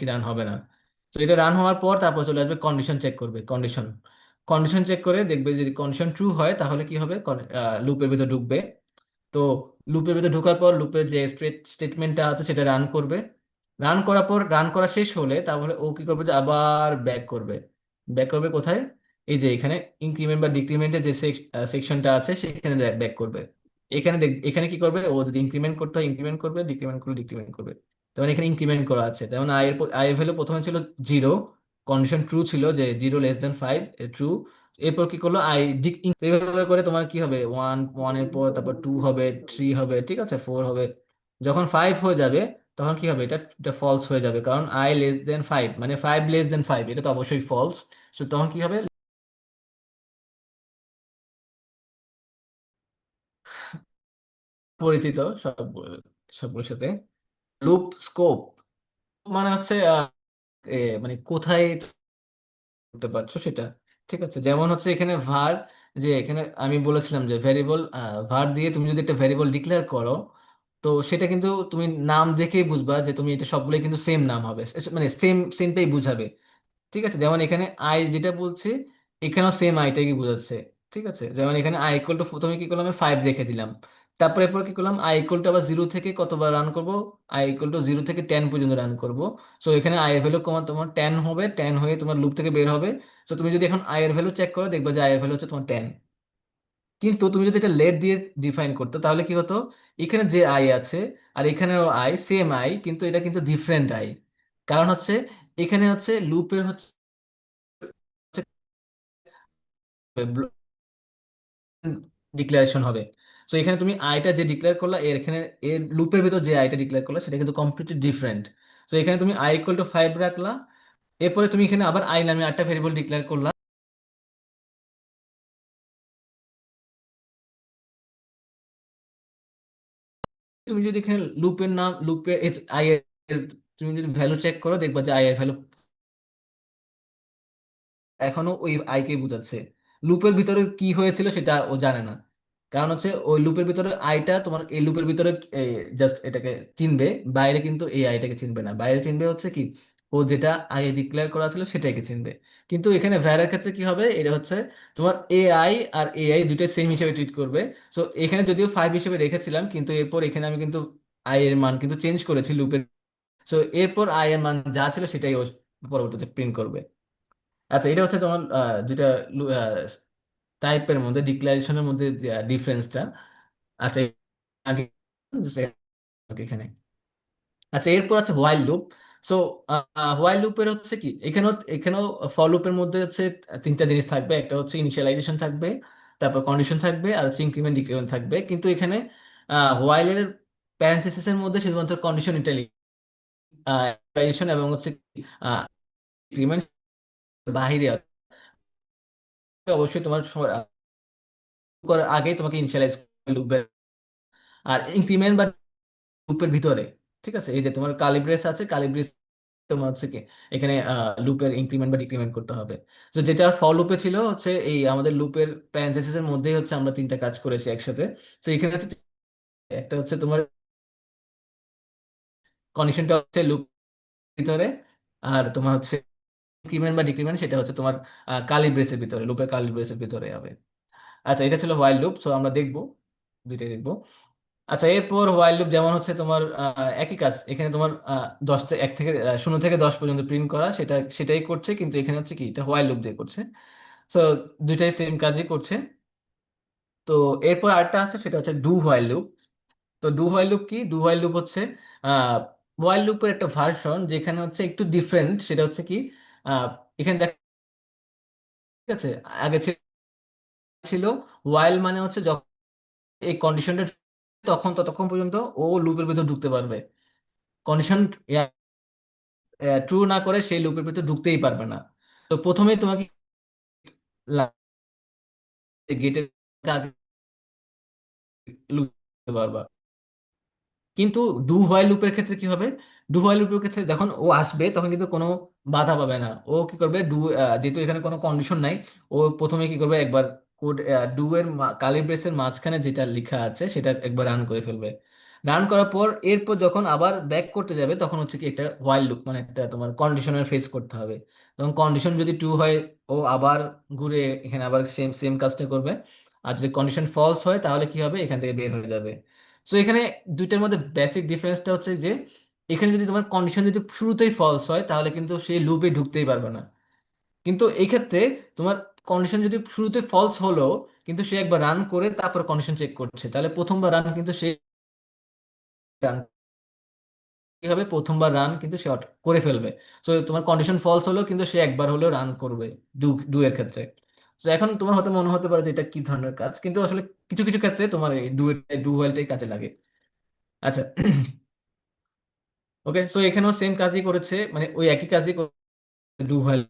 বেশি রান হবে না। তো এটা রান হওয়ার পর তারপর চলে আসবে কন্ডিশন চেক করবে। কন্ডিশন কন্ডিশন চেক করে দেখবে যদি কন্ডিশন ট্রু হয় তাহলে কি হবে, লুপের ভিতর ঢুকবে। তো লুপের ভিতরে ঢোকার পর লুপের যে স্টেটমেন্টটা আছে সেটা রান করবে। রান করার পর রান করা শেষ হলে তাহলে ও কি করবে যে আবার ব্যাক করবে। ব্যাক করবে কোথায়? এই যে এখানে ইনক্রিমেন্ট বা ডিক্রিমেন্টের যে সেকশনটা আছে সেখানে ব্যাক করবে। এখানে এখানে কি করবে, ও যদি ইনক্রিমেন্ট করতে হয় ইনক্রিমেন্ট করবে, ডিক্রিমেন্ট করলে ডিক্রিমেন্ট করবে। যেমন এখানে ইনক্রিমেন্ট করা আছে, যেমন আই এর ভ্যালু প্রথমে ছিল 0, কন্ডিশন ট্রু ছিল যে 0 <5 ট্রু। এরপর কি করলো, এইভাবে করে তোমার কি হবে, ওয়ানের পর তারপর 2 হবে, 3 হবে, ঠিক আছে, 4 হবে। যখন 5 হয়ে যাবে তখন কি হবে, এটা এটা ফলস হয়ে যাবে, কারণ I <5, মানে 5 <5, এটা তো অবশ্যই ফলস। সো তখন কি হবে, পরিচিত সব সবগুলোর সাথে লুপ স্কোপ মানে হচ্ছে মানে কোথায় করতে পারছো সেটা। ঠিক আছে, যেমন হচ্ছে এখানে ভার, যে এখানে আমি বলেছিলাম যে ভ্যারিয়েবল, ভার দিয়ে তুমি যদি একটা ভ্যারিয়েবল ডিক্লেয়ার করো, তো সেটা কিন্তু তুমি নাম দেখেই বুঝবা যে তুমি এটা সবগুলোই কিন্তু সেম নাম হবে, মানে সেমটাই বুঝাবে। ঠিক আছে, যেমন এখানে আই যেটা বলছে এখানেও সেম আইটাই কি বোঝাচ্ছে। ঠিক আছে, যেমন এখানে I = প্রথমে কি করলাম, আমি 5 রেখে দিলাম। তারপরে এরপর কি করলাম, I = আবার 0 থেকে কতবার রান করব, I = 0 থেকে 10 পর্যন্ত রান করব। সো এখানে আই এর ভ্যালু তোমার 10 হবে, 10 হয়ে তোমার লুপ থেকে বের হবে। সো তুমি যদি এখন আই এর ভ্যালু চেক করো দেখবে যে আই এর ভ্যালু হচ্ছে তোমার 10। কিন্তু তুমি যদি এটা লেট দিয়ে ডিফাইন করতে তাহলে কি হতো, এখানে যে আই আছে আর এখানেও আই, সেম আই, কিন্তু এটা কিন্তু ডিফারেন্ট আই। কারণ হচ্ছে এখানে হচ্ছে লুপের হচ্ছে ডিক্লারেশন হবে। সো এখানে তুমি আইটা যে ডিক্লেয়ার করলা, এর এখানে এর লুপের ভিতর যে আইটা ডিক্লেয়ার করলা সেটা কিন্তু কমপ্লিটলি ডিফারেন্ট। সো এখানে তুমি I = 5 রাখলা, এরপরে তুমি এখানে আবার আই নামে একটা ভেরিয়েবল ডিক্লেয়ার করলা। তুমি যদি এখানে লুপের নাম, লুপের আই এর তুমি যদি ভ্যালু চেক করো দেখবা যে আই এর ভ্যালু এখনো ওই আইকে বোঝাচ্ছে। লুপের ভিতরে কি হয়েছিল সেটা ও জানে না, কারণ হচ্ছে ওই লুপের ভিতরে আইটা তোমার এই লুপের ভিতরে জাস্ট এটাকে চিনবে, বাইরে কিন্তু এই আইটাকে চিনবে না। বাইরে চিনবে হচ্ছে কি, ও যেটা আই ডিক্লেয়ার করা ছিল সেটাকে চিনবে। কিন্তু এখানে ভ্যারের ক্ষেত্রে কি হবে, এটা হচ্ছে তোমার এআই আর এআই দুটোই সেম হিসেবে ট্রিট করবে। সো এখানে যদিও 5 হিসেবে রেখেছিলাম, কিন্তু এরপর এখানে আমি কিন্তু আই এর মান কিন্তু চেঞ্জ করেছি লুপের। সো এরপর আই এর মান যা ছিল সেটাই ও পরবর্তীতে প্রিন্ট করবে। আচ্ছা, এটা হচ্ছে তোমার যেটা টাইপের মধ্যে, ডিক্লারেশনের মধ্যে ডিফারেন্সটা। আচ্ছা, আগে এখানে। আচ্ছা, এরপর আছে হোয়াইল লুপ। সো হোয়াইল লুপের হচ্ছে কি, এখানেও ফর লুপের মধ্যে হচ্ছে তিনটা জিনিস থাকবে। একটা হচ্ছে ইনিশিয়ালাইজেশন থাকবে, তারপর কন্ডিশন থাকবে, আর হচ্ছে ইনক্রিমেন্ট ডিক্রিমেন্ট থাকবে। কিন্তু এখানে হোয়াইলের প্যারেন্থেসিসের মধ্যে শুধুমাত্র কন্ডিশন ইনিশিয়ালাইজেশন এবং হচ্ছে ইনক্রিমেন্ট বাহিরে আছে। অবশ্যই তোমার করার আগেই তোমাকে ইনিশিয়ালাইজ লুপ, আর ইনক্রিমেন্ট বা লুপের ভিতরে, ঠিক আছে, এই যে তোমার কালিব্রেস আছে, কালিব্রেস তোমার হচ্ছে কি এখানে লুপের ইনক্রিমেন্ট বা ডিক্রিমেন্ট করতে হবে। তো যেটা ফর লুপে ছিল হচ্ছে এই আমাদের লুপের প্যারেনথেসিসের মধ্যেই হচ্ছে আমরা তিনটা কাজ করেছি একসাথে। তো এখানে হচ্ছে একটা হচ্ছে তোমার কন্ডিশনটা হচ্ছে লুপ ভিতরে, আর তোমার হচ্ছে ইনক্রিমেন্ট বা ডিক্রিমেন্ট সেটা হচ্ছে তোমার কার্লি ব্রেসের ভিতরে, লুপের কার্লি ব্রেসের ভিতরে হবে। আচ্ছা, এটা ছিল হোয়াইল লুপ। সো আমরা দেখবো, দুইটাই দেখবো। আচ্ছা, এরপর হোয়াইল লুপ যেমন হচ্ছে তোমার একই কাজ, এখানে তোমার 0 থেকে 10 পর্যন্ত প্রিন্ট করা, সেটাই করছে, কিন্তু এখানে হচ্ছে কি এটা হোয়াইল লুপ দিয়ে করছে। তো দুইটাই সেম কাজই করছে। তো এরপর আরেকটা আছে সেটা হচ্ছে ডু হোয়াইল লুপ। তো ডু হোয়াইল লুপ কি, ডু হোয়াইল লুপ হচ্ছে আহ হোয়াইল লুপের একটা ভার্সন যেখানে হচ্ছে একটু ডিফারেন্ট। সেটা হচ্ছে কি, আহ, এখানে দেখা যাচ্ছে আগে ছিল ওয়াইল মানে হচ্ছে যখন এই কন্ডিশনটা তখন ততক্ষণ পর্যন্ত ও লুপের ভিতর ঢুকতে পারবে। কন্ডিশন ট্রু না করে সেই লুপের ভিতর ঢুকতেই পারবে না। তো প্রথমেই তোমাকে গেটের আগে লুপ পারবা। কিন্তু ডু হোয়াইল লুপের ক্ষেত্রে কি হবে, ডু হোয়াইল লুপের ক্ষেত্রে যখন ও আসবে তখন কিন্তু কোনো বাধা পাবে না। ও কি করবে, যেহেতু এখানে কোনো কন্ডিশন নাই, ও প্রথমে কি করবে, একবার কোড ডু এর কার্লি ব্রেসের মাঝখানে যেটা লেখা আছে সেটা একবার রান করে ফেলবে। রান করার পর এরপর যখন আবার ব্যাক করতে যাবে তখন হচ্ছে কি একটা হোয়াইল লুপ, মানে একটা তোমার কন্ডিশনের ফেস করতে হবে। তখন কন্ডিশন যদি ট্রু হয় ও আবার ঘুরে এখানে আবার সেম সেম কাজটা করবে। আর যদি কন্ডিশন ফলস হয় তাহলে কি হবে, এখান থেকে বের হয়ে যাবে। সো এখানে দুইটার মধ্যে বেসিক ডিফারেন্সটা হচ্ছে যে এখানে যদি তোমার কন্ডিশন যদি শুরুতেই ফলস হয় তাহলে কিন্তু সেই লুপে ঢুকতেই পারবে না। কিন্তু এই ক্ষেত্রে তোমার কন্ডিশন যদি শুরুতে ফলস হলো, কিন্তু সে একবার রান করে তারপর কন্ডিশন চেক করছে, তাহলে প্রথমবার রান কিন্তু সে কি হবে, প্রথমবার রান কিন্তু সে করে ফেলবে। তো তোমার কন্ডিশন ফলস হলেও কিন্তু সে একবার হলেও রান করবে ডু ডু এর ক্ষেত্রে। তো এখন তোমার হয়তো মনে হতে পারে যে এটা কি ধরনের কাজ, কিন্তু আসলে কিছু কিছু ক্ষেত্রে তোমার এই ডু ওয়াইলটাই কাজে লাগে। আচ্ছা। ওকে, সো এখানেও সেম কাজই করেছে, মানে ওই একই কাজই ডু ওয়াইল।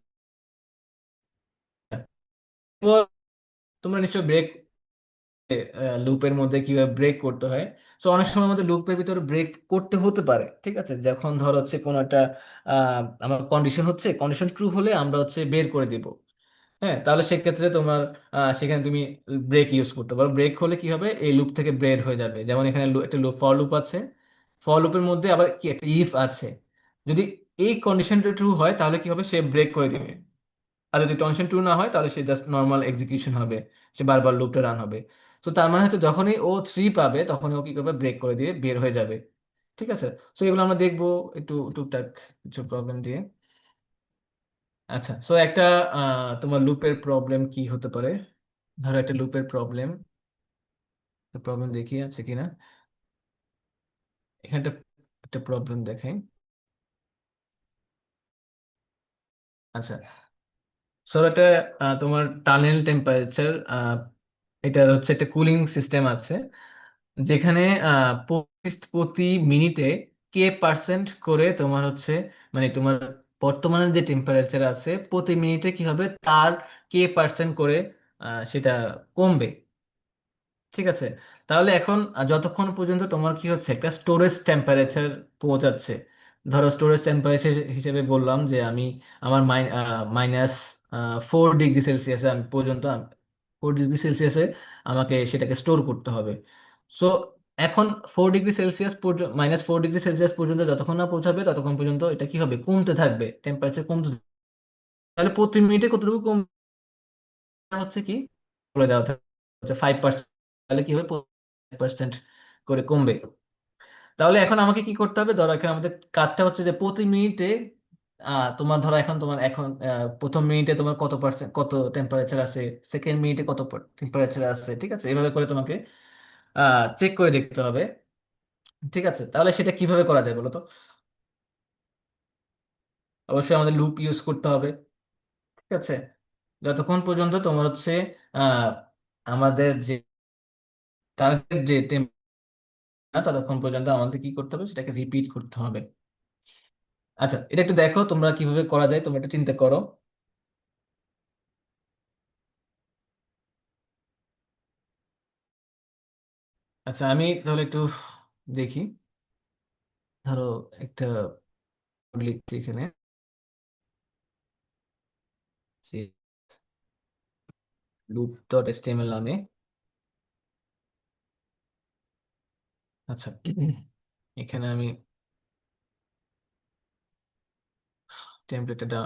তোমরা নিশ্চয় ব্রেক, লুপের মধ্যে কিভাবে ব্রেক করতে হয়। সো অনেক সময় আমাদের লুপের ভিতরে ব্রেক করতে হতে পারে, ঠিক আছে, যখন ধর হচ্ছে কোনো একটা আমার কন্ডিশন হচ্ছে, কন্ডিশন ট্রু হলে আমরা হচ্ছে বের করে দিব। হ্যাঁ, তাহলে সেক্ষেত্রে তোমার সেখানে তুমি ব্রেক ইউজ করতে পারো। ব্রেক হলে কি হবে, এই লুপ থেকে ব্রেক হয়ে যাবে। যেমন এখানে একটা লুপ, ফর লুপ আছে, ফর লুপের মধ্যে আবার কি একটা ইফ আছে। যদি এই কন্ডিশনটা ট্রু হয় তাহলে কি হবে, সে ব্রেক করে দিবে। আর যদি কন্ডিশন ট্রু না হয় তাহলে সে জাস্ট নর্মাল এক্সিকিউশন হবে, সে বারবার লুপটা রান হবে। তো তার মানে হচ্ছে যখনই ও থ্রি পাবে তখনই ও কি করবে, ব্রেক করে দিয়ে বের হয়ে যাবে। ঠিক আছে। তো এগুলো আমরা দেখবো একটু টুকটাক কিছু প্রবলেম দিয়ে। আচ্ছা, সো একটা তোমার লুপের প্রবলেম কি হতে পারে। ধরো একটা লুপের প্রবলেম, প্রবলেম দেখি আছে কিনা। এখানে একটা প্রবলেম দেখাই। আচ্ছা, সো এটা তোমার টানেল টেম্পারেচার, এটার হচ্ছে একটা কুলিং সিস্টেম আছে, যেখানে প্রতি মিনিটে K% করে তোমার হচ্ছে, মানে তোমার বর্তমানে যে টেম্পারেচার আছে প্রতি মিনিটে কি হবে, তার K% করে সেটা কমবে। ঠিক আছে। তাহলে এখন যতক্ষণ পর্যন্ত তোমার কি হচ্ছে, একটা স্টোরেজ টেম্পারেচার পৌঁছাচ্ছে। ধরো স্টোরেজ টেম্পারেচার হিসেবে বললাম যে আমি আমার -4 ডিগ্রি সেলসিয়াসে আমি পর্যন্ত, 4 ডিগ্রি সেলসিয়াসে আমাকে সেটাকে স্টোর করতে হবে। সো এখন 4 ডিগ্রি সেলসিয়াস, -4 ডিগ্রি সেলসিয়াস পর্যন্ত যতক্ষণ না পৌঁছাবে ততক্ষণ পর্যন্ত এটা কি হবে, কমতে থাকবে, টেম্পারেচার কমতে থাকবে। তাহলে প্রতি মিনিটে কতটুকু কমবে হচ্ছে কি, বলে দেওয়া হচ্ছে 5%। তাহলে কি হবে, 5% করে কমবে। তাহলে এখন আমাকে কি করতে হবে, ধরো এখানে আমাদের কাজটা হচ্ছে যে প্রতি মিনিটে তোমার ধরো এখন তোমার এখন প্রথম মিনিটে তোমার কত পার্সেন্ট কত টেম্পারেচার আছে, সেকেন্ড মিনিটে কত টেম্পারেচার আছে, ঠিক আছে, এভাবে করে তোমাকে চেক করে দেখতে হবে। ঠিক আছে, তাহলে সেটা কিভাবে করা যায় বলো তো। অবশ্যই আমাদের লুপ ইউজ করতে হবে। ঠিক আছে, যতক্ষণ পর্যন্ত তোমার হচ্ছে আহ আমাদের যে টার্গেট যে ততক্ষণ পর্যন্ত আমাদের কি করতে হবে, সেটাকে রিপিট করতে হবে। আচ্ছা, এটা একটু দেখো তোমরা কিভাবে করা যায়, তোমরা একটু চিন্তা করো। আচ্ছা, আমি তাহলে একটু দেখি। ধরো একটা লিখছি এখানে, loop.html নামে। আচ্ছা, এখানে আমি টেমপ্লেটটা,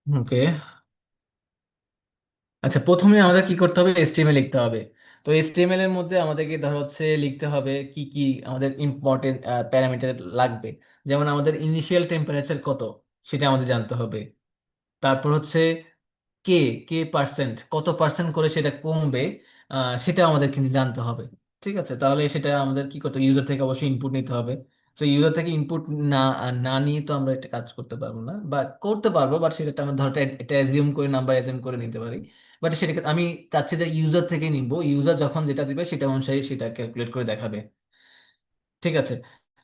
ওকে। আচ্ছা, প্রথমে আমাদের কি করতে হবে, এইচটিএমএল লিখতে হবে। তো এইচটিএমএল এর মধ্যে আমাদেরকে ধর হচ্ছে লিখতে হবে কি কি আমাদের ইম্পর্টেন্ট প্যারামিটার লাগবে। যেমন আমাদের ইনিশিয়াল টেম্পারেচার কত, সেটা আমাদের জানতে হবে। তারপর হচ্ছে কে কে পার্সেন্ট, কত পার্সেন্ট করে সেটা কমবে, সেটা আমাদের কিন্তু জানতে হবে। ঠিক আছে, তাহলে সেটা আমাদের কি করতে, ইউজার থেকে অবশ্যই ইনপুট নিতে হবে। তো ইউজার থেকে ইনপুট না না নিয়ে তো আমরা এটা কাজ করতে পারবো না, বা করতে পারবো বাট সেটা আমরা ধরো এটা অ্যাজিউম করে, নাম্বার অ্যাজিউম করে নিতে পারি। বাট সেটাকে আমি চাচ্ছি যে ইউজার থেকে নিবো, ইউজার যখন যেটা দিবে সেটা অনুসারে সেটা ক্যালকুলেট করে দেখাবে। ঠিক আছে।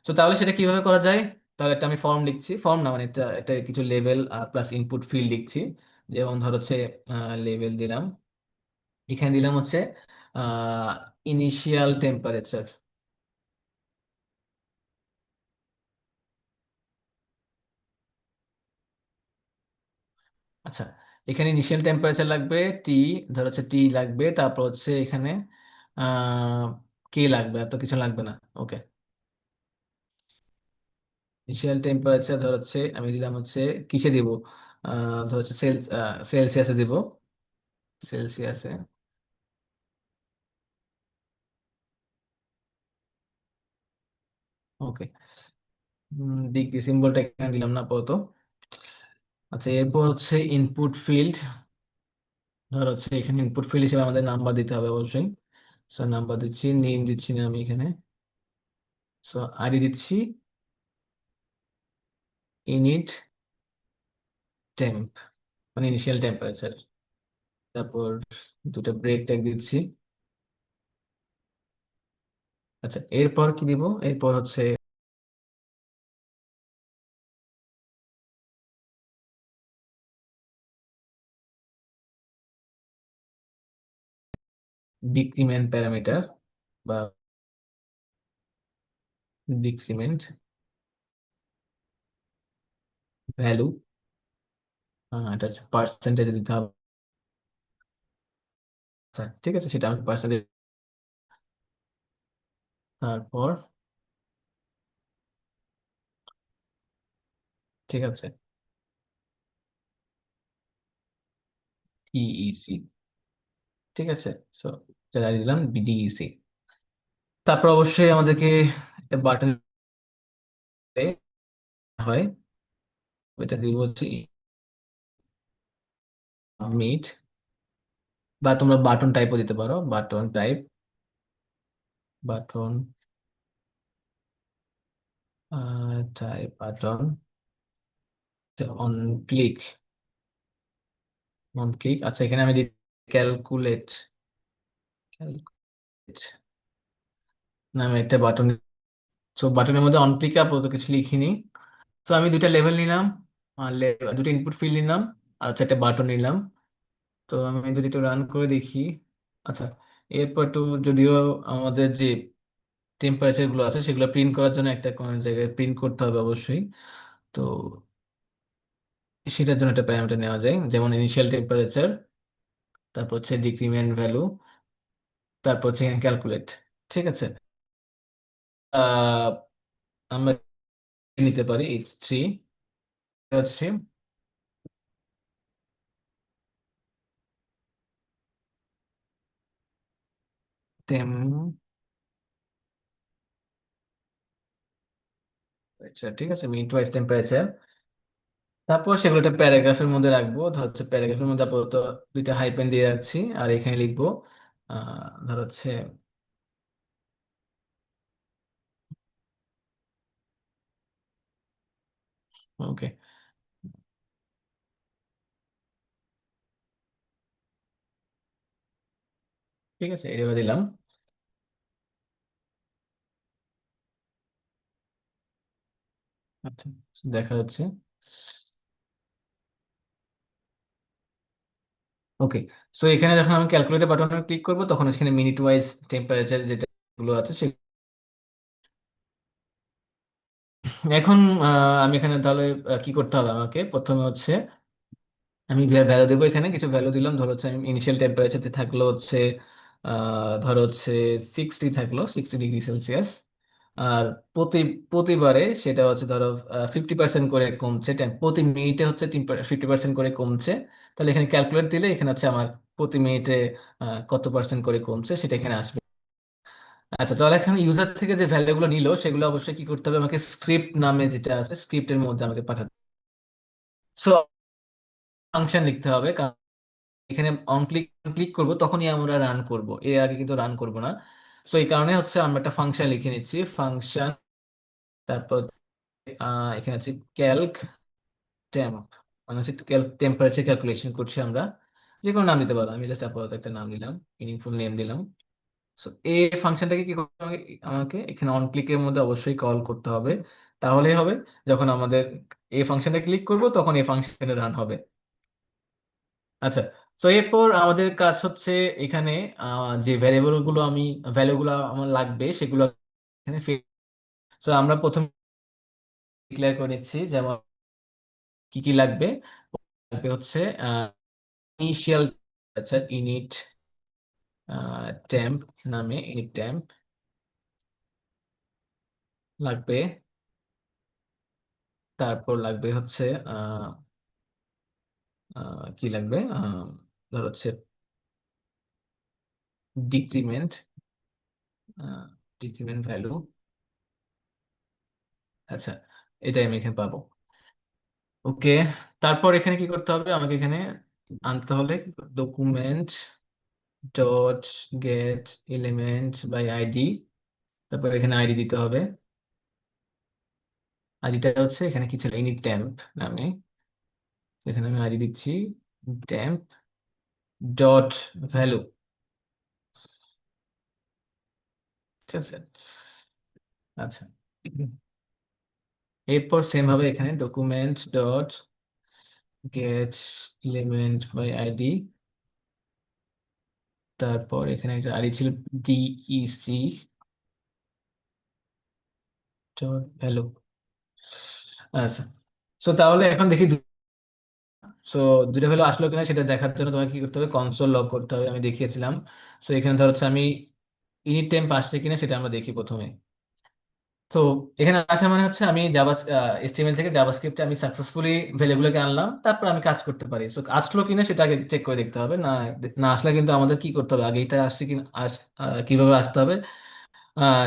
তো তাহলে সেটা কিভাবে করা যায়, তাহলে একটা আমি ফর্ম লিখছি, ফর্ম না মানে এটা এটা কিছু লেভেল প্লাস ইনপুট ফিল্ড লিখছি। যেমন ধর হচ্ছে লেভেল দিলাম, এখানে দিলাম হচ্ছে ইনিশিয়াল টেম্পারেচার। আচ্ছা, এখানে ইনিশিয়াল টেম্পারেচার লাগবে টি, ধর হচ্ছে টি লাগবে, তারপর হচ্ছে এখানে আহ কে লাগবে, এত কিছু লাগবে না। ওকে, ইনিশিয়াল টেম্পারেচার ধর হচ্ছে আমি দিলাম হচ্ছে কিসে দিব, ধর হচ্ছে সেলসিয়াসে দিব, সেলসিয়াসে। ওকে, ডিগ্রি সিম্বলটা এখানে দিলাম না আপাতত। আচ্ছা, এরপর হচ্ছে ইনপুট ফিল্ড, ধর হচ্ছে এখানে ইনপুট ফিল্ড হিসেবে আমাদের নাম্বার দিতে হবে অবশ্যই। সো নাম্বার দিচ্ছি, নেম দিচ্ছি না আমি এখানে। সো আইডি দিচ্ছি ইনিট টেম্প, মানে ইনিশিয়াল টেম্পারেচার। তারপর দুটো ব্রেক ট্যাগ দিচ্ছি। আচ্ছা, এরপর কি দিব, এরপর হচ্ছে ডিক্রিমেন্ট প্যারামিটার বা ডিক্রিমেন্ট ভ্যালু, এটা হচ্ছে পার্সেন্টেজ দিতে হবে। আচ্ছা, ঠিক আছে, সেটা আমি পার্সেন্টেজ। তারপর ঠিক আছে, টিইসি, ঠিক আছে। সো এটা দিলাম বিডিইসি। তারপর অবশ্যই আমাদেরকে একটা বাটন হয়, ওইটা দিব হচ্ছে মিট, বা তোমরা বাটন টাইপও দিতে পারো, button type, button type button on click, on click. আচ্ছা, এখানে আমি দিই ক্যালকুলেট, ক্যালকুলেট নামে একটা বাটন। তো বাটনের মধ্যে অন ক্লিক আপাতত কিছু লিখিনি। তো আমি দুইটা লেভেল নিলাম, আর দুটো ইনপুট ফিল্ড নিলাম, আর হচ্ছে একটা বাটন নিলাম। তো আমি যদি একটু রান করে দেখি। আচ্ছা, এরপর তো যদিও আমাদের যে টেম্পারেচার গুলো আছে সেগুলো প্রিন্ট করার জন্য একটা কোনো জায়গায় প্রিন্ট করতে হবে অবশ্যই। তো সেটার জন্য একটা প্যারামিটার নেওয়া যায়, যেমন ইনিশিয়াল টেম্পারেচার, তারপর হচ্ছে ডিক্রিমেন্ট ভ্যালু, তারপর হচ্ছে এখানে ক্যালকুলেট। ঠিক আছে, আহ আমরা নিতে পারি H3, হচ্ছে টেম, আচ্ছা ঠিক আছে, মিনিট ওয়াইজ টেম্পারেচার। তারপর সেগুলো একটা প্যারাগ্রাফের মধ্যে রাখবো, ধর হচ্ছে প্যারাগ্রাফের মধ্যে আপাতত দুইটা হাইপেন দিয়ে রাখছি, আর এখানে লিখবো ধর হচ্ছে ওকে, ঠিক আছে, এটা দিলাম। আচ্ছা, দেখা যাচ্ছে। ওকে, সো এখানে যখন আমি ক্যালকুলেটর বাটনে ক্লিক করবো তখন এখানে মিনিট ওয়াইজ টেম্পারেচার যেটা গুলো আছে সে এখন আমি এখানে তাহলে কি করতে হবে আমাকে, প্রথমে হচ্ছে আমি ভ্যালু দেবো, এখানে কিছু ভ্যালু দিলাম। ধরো হচ্ছে আমি ইনিশিয়াল টেম্পারেচার থাকলো হচ্ছে ধরো হচ্ছে 60, থাকলো 60°C। আর প্রতি প্রতিবারে সেটা হচ্ছে ধরো 50% করে কমছে, প্রতি মিনিটে হচ্ছে 50% করে কমছে। তাহলে এখানে ক্যালকুলেট দিলে এখানে হচ্ছে আমার প্রতি মিনিটে কত পার্সেন্ট করে কমছে সেটা এখানে আসবে। আচ্ছা, তাহলে এখানে ইউজার থেকে যে ভ্যালুগুলো নিলো সেগুলো অবশ্যই কি করতে হবে, আমাকে স্ক্রিপ্ট নামে যেটা আছে স্ক্রিপ্টের মধ্যে আমাকে পাঠাতে, সো ফাংশন লিখতে হবে। এখানে অন ক্লিক ক্লিক করবো তখনই আমরা রান করব, এর আগে কিন্তু রান করব না। সো এই কারণে হচ্ছে আমরা একটা ফাংশন লিখে নিচ্ছি, ফাংশন। তারপর এখানে হচ্ছে ক্যালক টেম্প, মানে হচ্ছে টেম্পারেচার ক্যালকুলেশন করছি আমরা। যে কোনো নাম দিতে পারো, আমি জাস্ট আপাতত একটা নাম দিলাম, মিনিংফুল নেম দিলাম। সো এই ফাংশনটাকে কি করতে হবে, আমাকে এখানে অন ক্লিকের মধ্যে অবশ্যই কল করতে হবে, তাহলেই হবে। যখন আমাদের এই ফাংশনটা ক্লিক করব তখন এই ফাংশনে রান হবে। আচ্ছা, তো এরপর আমাদের কাজ হচ্ছে এখানে যে ভ্যারিয়েবল গুলো আমি ভ্যালুগুলো আমার লাগবে সেগুলো এখানে তো আমরা প্রথম ডিক্লেয়ার করে নিচ্ছি, যেমন কি কি লাগবে। লাগবে হচ্ছে ইনিশিয়াল, আচ্ছা ইনিট টেম্প নামে ইনিট টেম্প লাগবে। তারপর লাগবে হচ্ছে আহ, কি লাগবে, ধর হচ্ছে ডিক্রিমেন্ট, ডিক্রিমেন্ট ভ্যালু। আচ্ছা, এটাই আমি এখানে পাবো। ওকে, তারপর এখানে কি করতে হবে আমাকে, এখানে আনতে হলে document dot get element by ID. তারপর এখানে আইডি দিতে হবে। আইডিটা হচ্ছে এখানে কি ছিল, ইনিট টেম্প নামে। এখানে আমি আইডি দিচ্ছি টেম্প ডট ভ্যালু। ঠিক আছে। আচ্ছা, এরপর সেম ভাবে এখানে document dot get element by ID. তারপর এখানে একটা আইডি ছিল ডিইসি ডট ভ্যালু। আচ্ছা, সো তাহলে এখন দেখি সো দুটো ভ্যালু আসলো কিনা সেটা দেখার জন্য তোমাকে কি করতে হবে, কনসোল লগ করতে হবে, আমি দেখিয়েছিলাম। সো এখানে ধর হচ্ছে আমি ইনিট টাইম আসছে কিনা সেটা আমরা দেখি প্রথমে। তো এখানে আসা মানে হচ্ছে আমি জাভা এইচটিএমএল থেকে জাভাস্ক্রিপ্টে আমি সাকসেসফুলি ভ্যালুগুলোকে আনলাম, তারপর আমি কাজ করতে পারি। সো আসলো কিনা সেটা আগে চেক করে দেখতে হবে। না, না আসলে কিন্তু আমাদের কি করতে হবে, আগে এটা আসছে কিনা কিভাবে আসতে হবে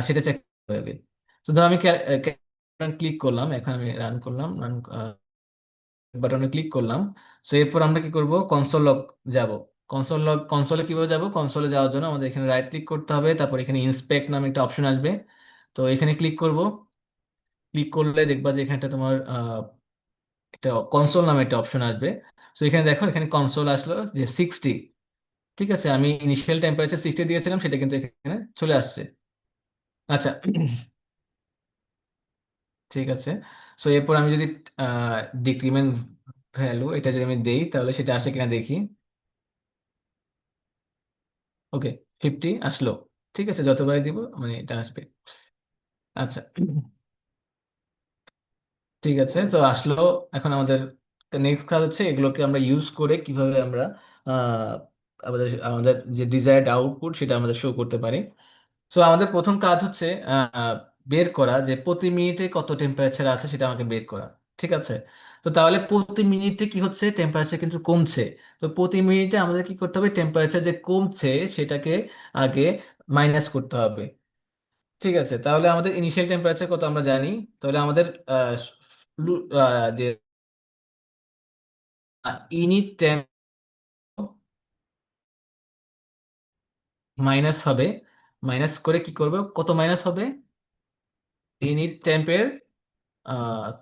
সেটা চেক করতে হবে। তো ধর আমি ক্লিক করলাম, এখন আমি রান করলাম, রান বাটনে ক্লিক করলাম। সো এরপর আমরা কি করব, কনসোল লগ যাব। কনসোলে কিভাবে যাব, কনসোলে যাওয়ার জন্য আমাদের এখানে রাইট ক্লিক করতে হবে, তারপর এখানে ইন্সপেক্ট নামে একটা অপশন আসবে। তো এখানে ক্লিক করব। ক্লিক করলে দেখবা যে এখানটা তোমার একটা কনসোল নামে একটা অপশন আসবে। তো এখানে দেখো, এখানে কনসোল আসলো যে 60। ঠিক আছে, আমি ইনিশিয়াল টেম্পারেচার 60 দিয়েছিলাম, সেটা কিন্তু এখানে চলে আসছে। আচ্ছা, ঠিক আছে। সো এরপর আমি যদি ডিক্রিমেন্ট ভ্যালু এটা যদি আমি দেই, তাহলে সেটা আসে কিনা দেখি। ওকে, 50 আসলো। ঠিক আছে, যতবার দিব মানে এটা আসবে। আচ্ছা, ঠিক আছে, তো আসলো। এখন আমাদের নেক্সট কাজ হচ্ছে এগুলোকে আমরা ইউজ করে কিভাবে আমরা আহ, আমাদের আমাদের যে ডিজায়ার্ড আউটপুট সেটা আমাদের শো করতে পারি। সো আমাদের প্রথম কাজ হচ্ছে বের করা যে প্রতি মিনিটে কত টেম্পারেচার আছে সেটা আমাকে বের করা। ঠিক আছে, তো তাহলে প্রতি মিনিটে কি হচ্ছে, টেম্পারেচার কিন্তু কমছে। তো প্রতি মিনিটে আমাদের কি করতে হবে, টেম্পারেচার যে কমছে সেটাকে আগে মাইনাস করতে হবে। ঠিক আছে, তাহলে আমাদের ইনিশিয়াল টেম্পারেচার কত আমরা জানি। তাহলে আমাদের যে ইনিট টেম্প মাইনাস হবে, মাইনাস করে কি করবে, কত মাইনাস হবে, ইনিট টেম্পের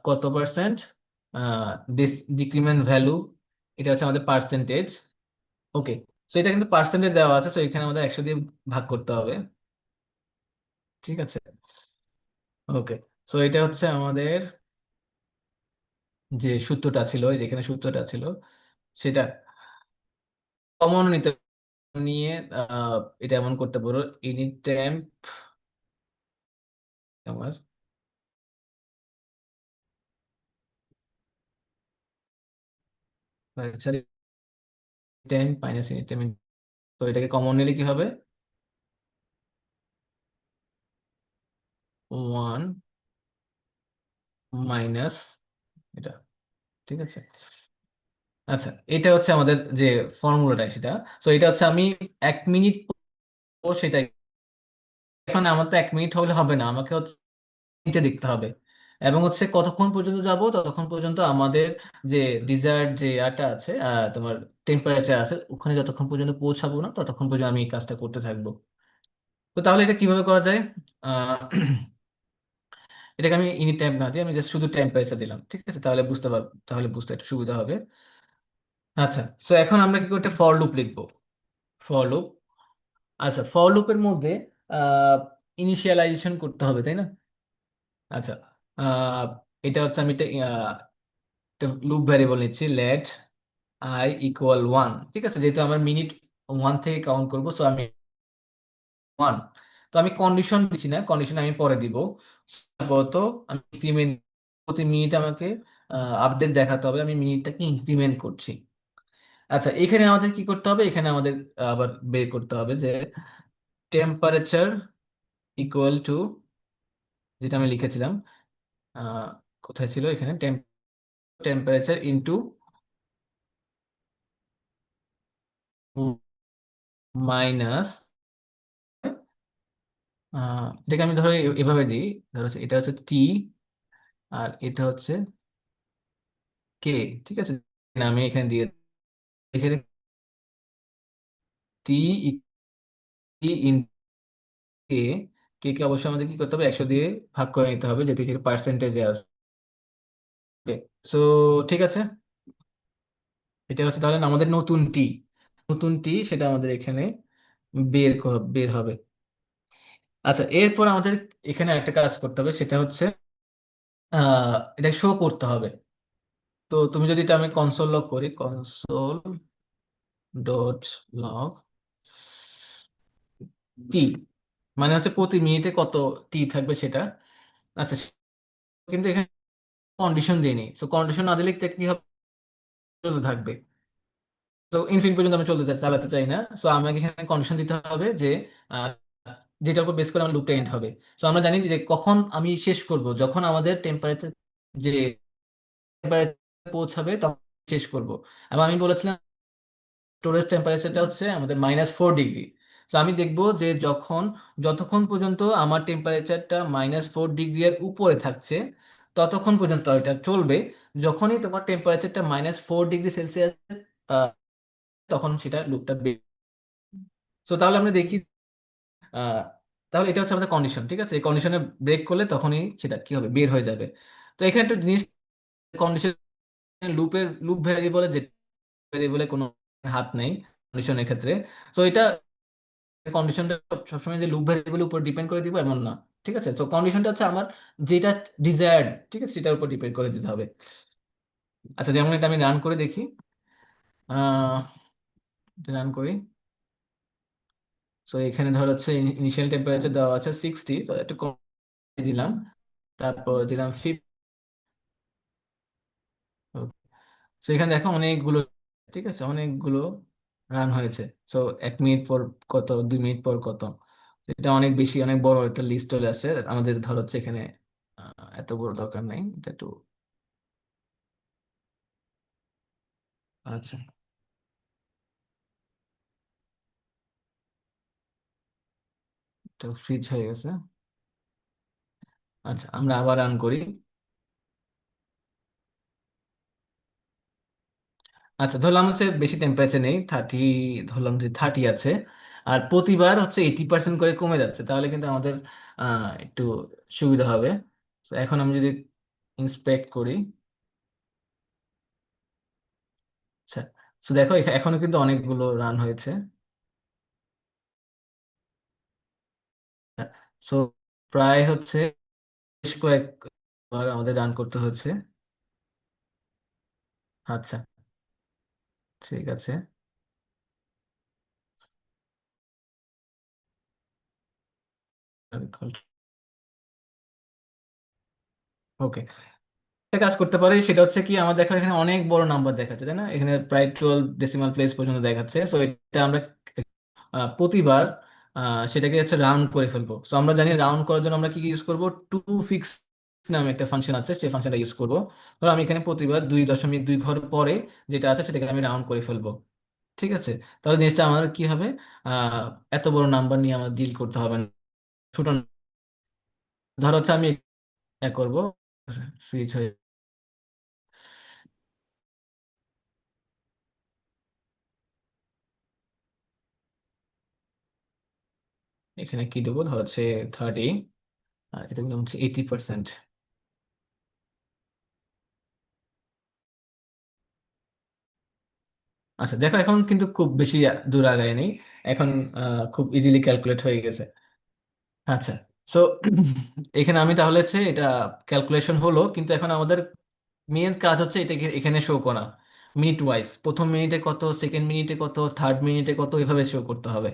কত পার্সেন্ট ডিক্রিমেন্ট ভ্যালু, এটা হচ্ছে আমাদের পার্সেন্টেজ। ওকে, তো এটা কিন্তু পার্সেন্টেজ দেওয়া আছে, তো এখানে আমাদের 100 দিয়ে ভাগ করতে হবে। ঠিক আছে, ওকে। সো এটা হচ্ছে আমাদের যে সূত্রটা ছিল, এই যেখানে সূত্রটা ছিল সেটা কমন নিতে নিয়ে এটা এমন করতে পারো, ইনিট টেম্প আমার টেম্প মাইনাস ইনিট টেম্প। তো এটাকে কমন নিলে কি হবে, 1 মাইনাস এটা। ঠিক আছে, আচ্ছা, এটা হচ্ছে আমাদের যে ফর্মুলাটা সেটা। তো এটা হচ্ছে আমি 1 মিনিট পর সেটা, এখন আমার তো 1 মিনিট হলে হবে না, আমাকে হচ্ছে মিনিটে দেখতে হবে। এবং হচ্ছে কতক্ষণ পর্যন্ত যাব, ততক্ষণ পর্যন্ত আমাদের যে ডিজায়ার্ড যে আটা আছে, তোমার টেম্পারেচার আছে, ওখানে যতক্ষণ পর্যন্ত পৌঁছাবো না ততক্ষণ পর্যন্ত আমি এই কাজটা করতে থাকবো। তো তাহলে এটা কিভাবে করা যায়, আহ এটাকে আমি ইনিট টাইম না দিয়ে আমি জাস্ট শুধু টেম্পারেচার দিলাম। ঠিক আছে, তাহলে বুঝতে পারবো, তাহলে বুঝতে একটু সুবিধা হবে। আচ্ছা, সো এখন আমরা কি করতে, ফর লুপ লিখবো। ফর লুপ, আচ্ছা, ফর লুপের মধ্যে ইনিশিয়ালাইজেশন করতে হবে, তাই না? আচ্ছা, আহ, এটা হচ্ছে আমি একটা লুপ ভ্যারিয়েবল নিচ্ছি, লেট আই ইকুয়াল 1। ঠিক আছে, যেহেতু আমার মিনিট 1 থেকে কাউন্ট করবো, সো আমি 1। তো আমি কন্ডিশন দিচ্ছি না, কন্ডিশন আমি পরে দিব। সম্ভবত আমি ইনক্রিমেন্ট, প্রতি মিনিট আমাকে আপডেট দেখাতে হবে, আমি মিনিটটাকে ইনক্রিমেন্ট করছি। আচ্ছা, এখানে আমাদের কি করতে হবে, এখানে আমাদের আবার বের করতে হবে যে টেম্পারেচার ইকুয়াল টু, যেটা আমি লিখেছিলাম, আহ, কোথায় ছিল, এখানে টেম্পারেচার ইনটু মাইনাস, এটাকে আমি ধরো এভাবে দিই, ধরো হচ্ছে এটা হচ্ছে টি, আর এটা হচ্ছে কে, ঠিক আছে, আমি এখানে দিয়ে এখানে টি ইন কে, কে কে অবশ্যই আমাদের কি করতে হবে, 100 দিয়ে ভাগ করে নিতে হবে, যেহেতু এখানে পার্সেন্টেজে আসবে। সো ঠিক আছে, এটা হচ্ছে তাহলে আমাদের নতুন টি, নতুন টি, সেটা আমাদের এখানে বের হবে। আচ্ছা, এরপর আমাদের এখানে একটা কাজ করতে হবে, সেটা হচ্ছে এটা শো করতে হবে। তো তুমি যদি এটা আমি কনসোল লগ করি, কনসোল ডট লগ টি, মানে হচ্ছে প্রতি মিনিটে কত টি থাকবে সেটা। আচ্ছা, কিন্তু এখানে কন্ডিশন দিইনি, তো কন্ডিশন না দিলে এটা কি হবে, চলতে থাকবে। তো ইনফিনিট পর্যন্ত আমি চালাতে চাই না, তো আমাকে এখানে কন্ডিশন দিতে হবে যে আহ, যেটার উপর বেস করে আমার লুপটা এন্ড হবে। তো আমরা জানি যে কখন আমি শেষ করব, যখন আমাদের টেম্পারেচার, যে টেম্পারেচার পৌঁছাবে তখন শেষ করব। এবং আমি বলেছিলাম স্টোরেজ টেম্পারেচারটা হচ্ছে আমাদের -4 ডিগ্রি। তো আমি দেখবো যে যতক্ষণ পর্যন্ত আমার টেম্পারেচারটা -4 ডিগ্রি এর উপরে থাকছে ততক্ষণ পর্যন্ত এটা চলবে। যখনই তোমার টেম্পারেচারটা -4 ডিগ্রি সেলসিয়াস, তখন সেটা লুপটা তো তাহলে আমরা দেখি, আহ, তাহলে এটা হচ্ছে আমাদের কন্ডিশন, ঠিক আছে, এই কন্ডিশনে ব্রেক করলে তখনই সেটা কি হবে, বের হয়ে যাবে। তো এখানে একটা জিনিস, কন্ডিশন, লুপ ভ্যারিয়েবলে যে ভ্যারিয়েবলে কোনো হাত নেই কন্ডিশনের ক্ষেত্রে। তো এটা কন্ডিশনটা সবসময় যে লুপ ভ্যারিয়েবলের উপর ডিপেন্ড করে দিব এমন না, ঠিক আছে। তো কন্ডিশনটা হচ্ছে আমার যেটা ডিজায়ার্ড, ঠিক আছে, সেটার উপর ডিপেন্ড করে দিতে হবে। আচ্ছা, যেমন এটা আমি রান করে দেখি, আহ রান করি। তো এখানে ধর হচ্ছে ইনিশিয়াল টেম্পারেচার দেওয়া আছে 60, তো একটু কমিয়ে দিলাম, তারপর দিলাম 50। তো এখানে দেখো অনেকগুলো, ঠিক আছে, অনেকগুলো রান হয়েছে। তো 1 মিনিট পর কত, 2 মিনিট পর কত, এটা অনেক বেশি, অনেক বড় একটা লিস্ট চলে আসছে আমাদের। ধর হচ্ছে এখানে এত বড় দরকার নাই, এটা একটু, আচ্ছা, এটা ফ্রিজ হয়ে গেছে। আচ্ছা, আমরা আবার রান করি। আচ্ছা, ধরলাম হচ্ছে বেশি টেম্পারেচার নেই, 30, ধরলাম যে 30 আছে, আর প্রতিবার হচ্ছে 80% করে কমে যাচ্ছে, তাহলে কিন্তু আমাদের একটু সুবিধা হবে। তো এখন আমি যদি ইন্সপেক্ট করি, আচ্ছা, তো দেখো এখনো কিন্তু অনেকগুলো রান হয়েছে। সো প্রায় হচ্ছে বেশ কয়েকবার আমাদের রান করতে হচ্ছে। আচ্ছা, ঠিক আছে, ওকে। একটা কাজ করতে পারি, সেটা হচ্ছে কি, আমার দেখো এখানে অনেক বড় নাম্বার দেখাচ্ছে, তাই না, এখানে প্রায় 12 ডেসিমাল প্লেস পর্যন্ত দেখাচ্ছে। সো এটা আমরা প্রতিবার সেটাকে হচ্ছে রাউন্ড করে ফেলবো। তো আমরা জানি রাউন্ড করার জন্য আমরা কি ইউজ করব, টু ফিক্স নামে একটা ফাংশন আছে, সেই ফাংশনটা ইউজ করবো। ধরো আমি এখানে প্রতিবার 2.2 ঘর পরে যেটা আছে সেটাকে আমি রাউন্ড করে ফেলবো, ঠিক আছে। তাহলে জিনিসটা আমার কি হবে, আহ এত বড় নাম্বার নিয়ে আমার ডিল করতে হবে না, ছোট। ধরো হচ্ছে আমি করবো, সুইচ হয়ে, এখানে কি দেবো, ধরো হচ্ছে 30, আর এটা দিলাম হচ্ছে 80%। আচ্ছা, দেখো এখন কিন্তু খুব বেশি দূর আগায় নেই, এখন খুব ইজিলি ক্যালকুলেট হয়ে গেছে। আচ্ছা, সো এখানে আমি তাহলে হচ্ছে এটা ক্যালকুলেশন হলো, কিন্তু এখন আমাদের মেন কাজ হচ্ছে এটাকে এখানে শো করা মিনিট ওয়াইজ, প্রথম মিনিটে কত, সেকেন্ড মিনিটে কত, থার্ড মিনিটে কত, এভাবে শো করতে হবে।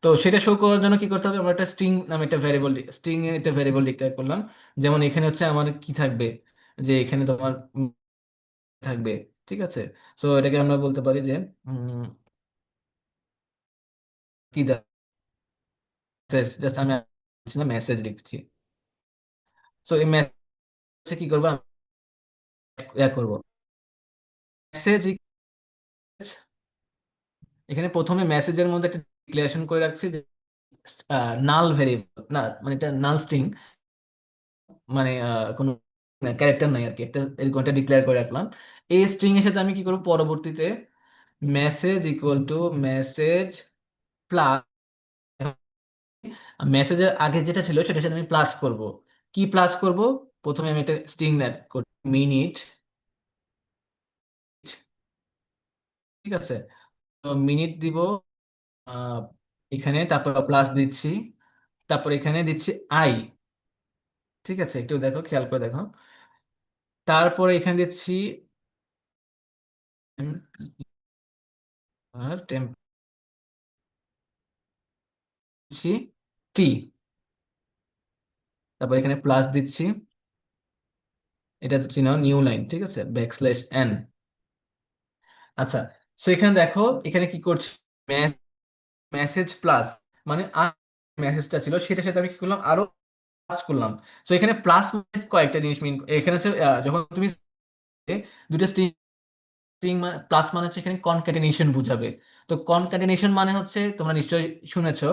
তো সেটা শো করার জন্য কি করতে হবে, আমরা একটা স্ট্রিং নামে একটা ভ্যারিয়েবল, স্ট্রিং এ একটা ভ্যারিয়েবল ডিক্লেয়ার করলাম। যেমন এখানে হচ্ছে আমার কি থাকবে, যে এখানে তোমার থাকবে ঠিক আছে। সো এটাকে আমরা বলতে পারি যে কি মেসেজ, জাস্ট আমি মেসেজ লিখছি। সো এই মেসেজে কি করবো, আমি করবো মেসেজ। এখানে প্রথমে মেসেজের মধ্যে একটা ডিক্লারেশন করে রাখছি যে নাল ভেরিয়েবল না, মানে এটা নাল স্ট্রিং, মানে কোনো ক্যারেক্টার নাই আর কি, একটা এরকম একটা ডিক্লেয়ার করে রাখলাম। এই স্ট্রিং এর সাথে আমি কি করবো পরবর্তীতে, message equal to message plus, মেসেজের আগে যেটা ছিল সেটার সাথে আমি প্লাস করব। কি প্লাস করব, প্রথমে আমি একটা স্ট্রিং অ্যাড করি, মিনিট, ঠিক আছে। তো মিনিট দিব আহ, এখানে, তারপর প্লাস দিচ্ছি, তারপর এখানে দিচ্ছি আই, ঠিক আছে, একটু দেখো, খেয়াল করে দেখো। তারপরে এখানে দিচ্ছি টেম্প, দিচ্ছি টি, তারপর এখানে প্লাস দিচ্ছি, এটা দিচ্ছি না নিউ লাইন, ঠিক আছে, ব্যাকস্ল্যাশ এন। আচ্ছা, সো এখানে দেখো, এখানে কি করছি, মেসেজ প্লাস, মানে মেসেজটা ছিল সেটার সাথে আমি কি করলাম, আরো প্লাস করলাম। তো এখানে প্লাস মানে কয়েকটা জিনিস মিন, এখানে হচ্ছে যখন তুমি দুটো স্ট্রিং প্লাস মানে হচ্ছে এখানে কনক্যাটেনেশন বুঝাবে। তো কনক্যাটেনেশন মানে হচ্ছে, তোমরা নিশ্চয়ই শুনেছো,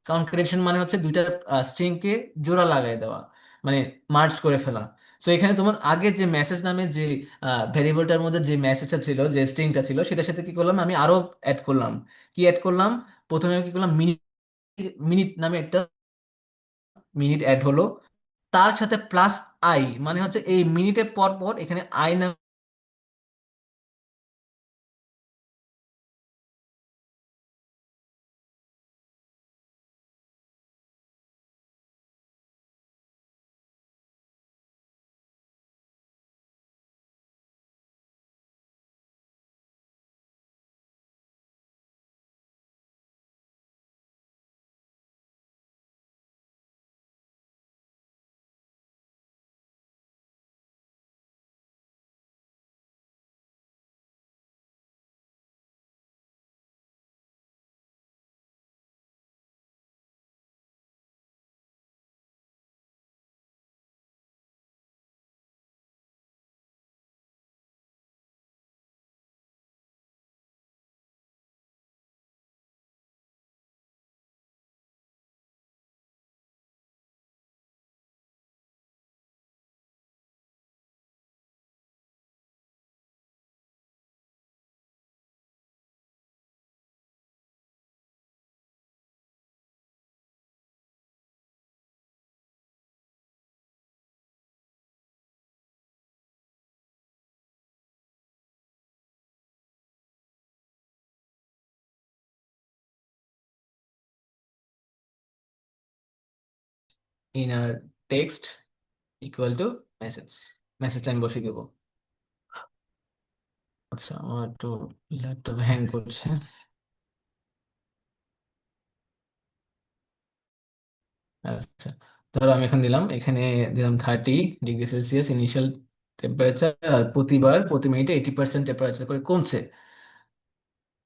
কনক্যাটেনেশন মানে হচ্ছে দুইটা স্ট্রিং কে জোড়া লাগাই দেওয়া, মানে মার্জ করে ফেলা। তো এখানে তোমার আগে যে মেসেজ নামে যে ভেরিয়েবলটার মধ্যে যে মেসেজটা ছিল, যে স্ট্রিংটা ছিল, সেটার সাথে কি করলাম, আমি আরো অ্যাড করলাম। কি অ্যাড করলাম, প্রথমে আমি কি করলাম, মিনিট, মিনিট নামে একটা মিনিট অ্যাড হলো, তার সাথে প্লাস আই, মানে হচ্ছে এই মিনিটের পর পর এখানে আই নামে inner text equal to message, মেসেজটা আমি বসিয়ে দেবো। আচ্ছা, আমার একটু ল্যাপটপ হ্যাং করছে। আচ্ছা, ধরো আমি এখন দিলাম, এখানে দিলাম 30 ডিগ্রি সেলসিয়াস ইনিশিয়াল টেম্পারেচার, আর প্রতিবার প্রতি মিনিটে 80% টেম্পারেচার করে কমছে।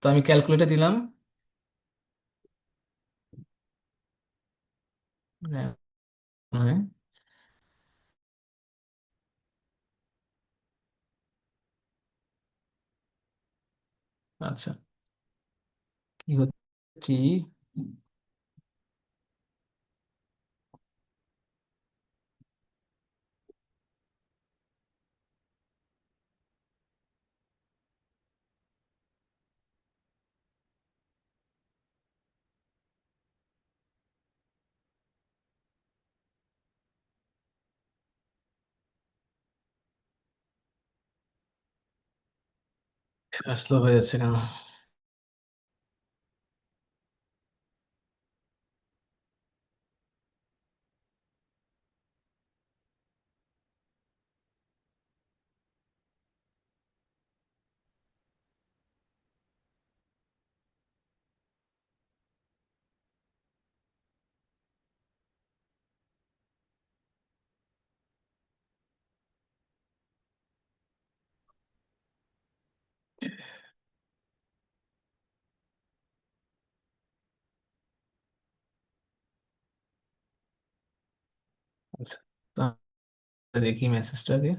তো আমি ক্যালকুলেটর দিলাম, হ্যাঁ, আচ্ছা, কি হচ্ছে, স্লো হয়ে যাচ্ছে কেন? আচ্ছা, তো দেখি মেসেজটা দিয়ে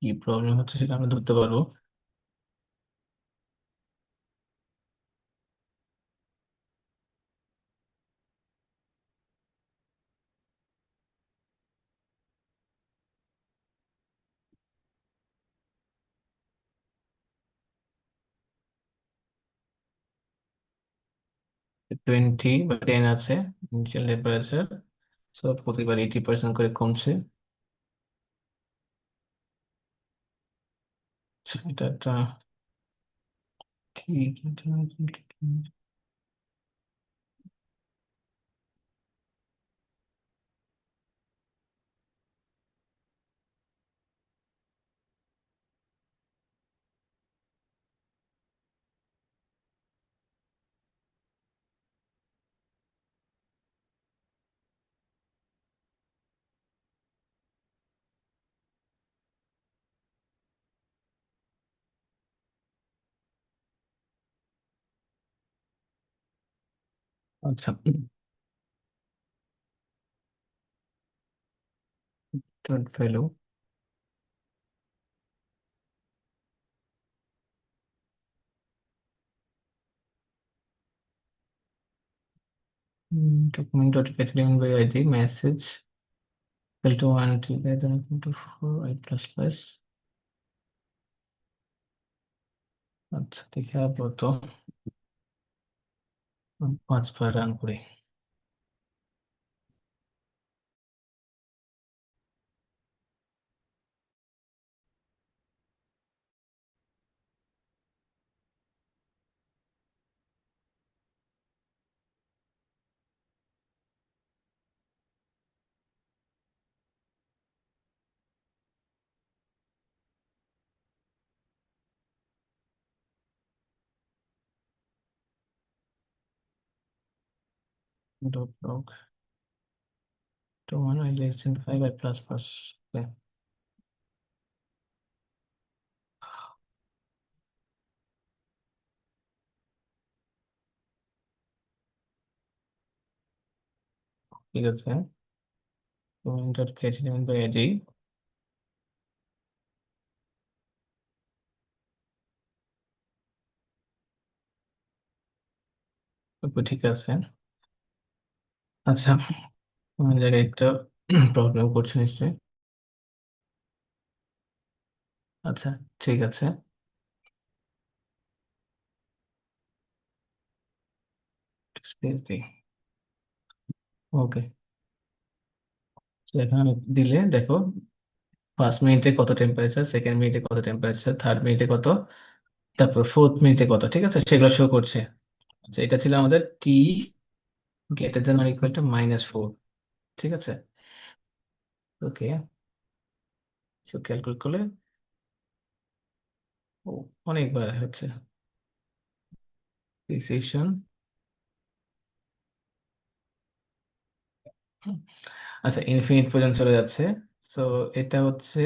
কি প্রবলেম হচ্ছে সেটা আমরা ধরতে পারবো। 20 বা 10 আছে ইনিশিয়াল টেম্পারেচার, সো প্রতিবার 80% করে কমছে। আচ্ছা, এটা একটা কি? আচ্ছা, dot value document dot get element by id message equal to 1 together equal to 4 I plus plus। আচ্ছা, দেখে আপাতত 5 বার রান করি। Dot log to 1 I less than 5 I plus plus। Okay, ঠিক আছে, document dot get element by id। তারপর ঠিক আছে। আচ্ছা, আমার জায়গায় একটা প্রবলেম করছে নিশ্চয়ই। আচ্ছা, ঠিক আছে, স্পেস দিই। ওকে, এখানে দিলে দেখো 1 মিনিটে কত টেম্পারেচার, 2nd মিনিটে কত টেম্পারেচার, 3rd মিনিটে কত, তারপর 4th মিনিটে কত, ঠিক আছে, সেগুলো শো করছে। আচ্ছা, এটা ছিল আমাদের T greater than or equal to -4। ঠিক আছে, ওকে, সো ক্যালকুলেট করলে ও অনেকবার হচ্ছে প্রিসিশন। আচ্ছা, ইনফিনিট পর্যন্ত চলে যাচ্ছে। তো এটা হচ্ছে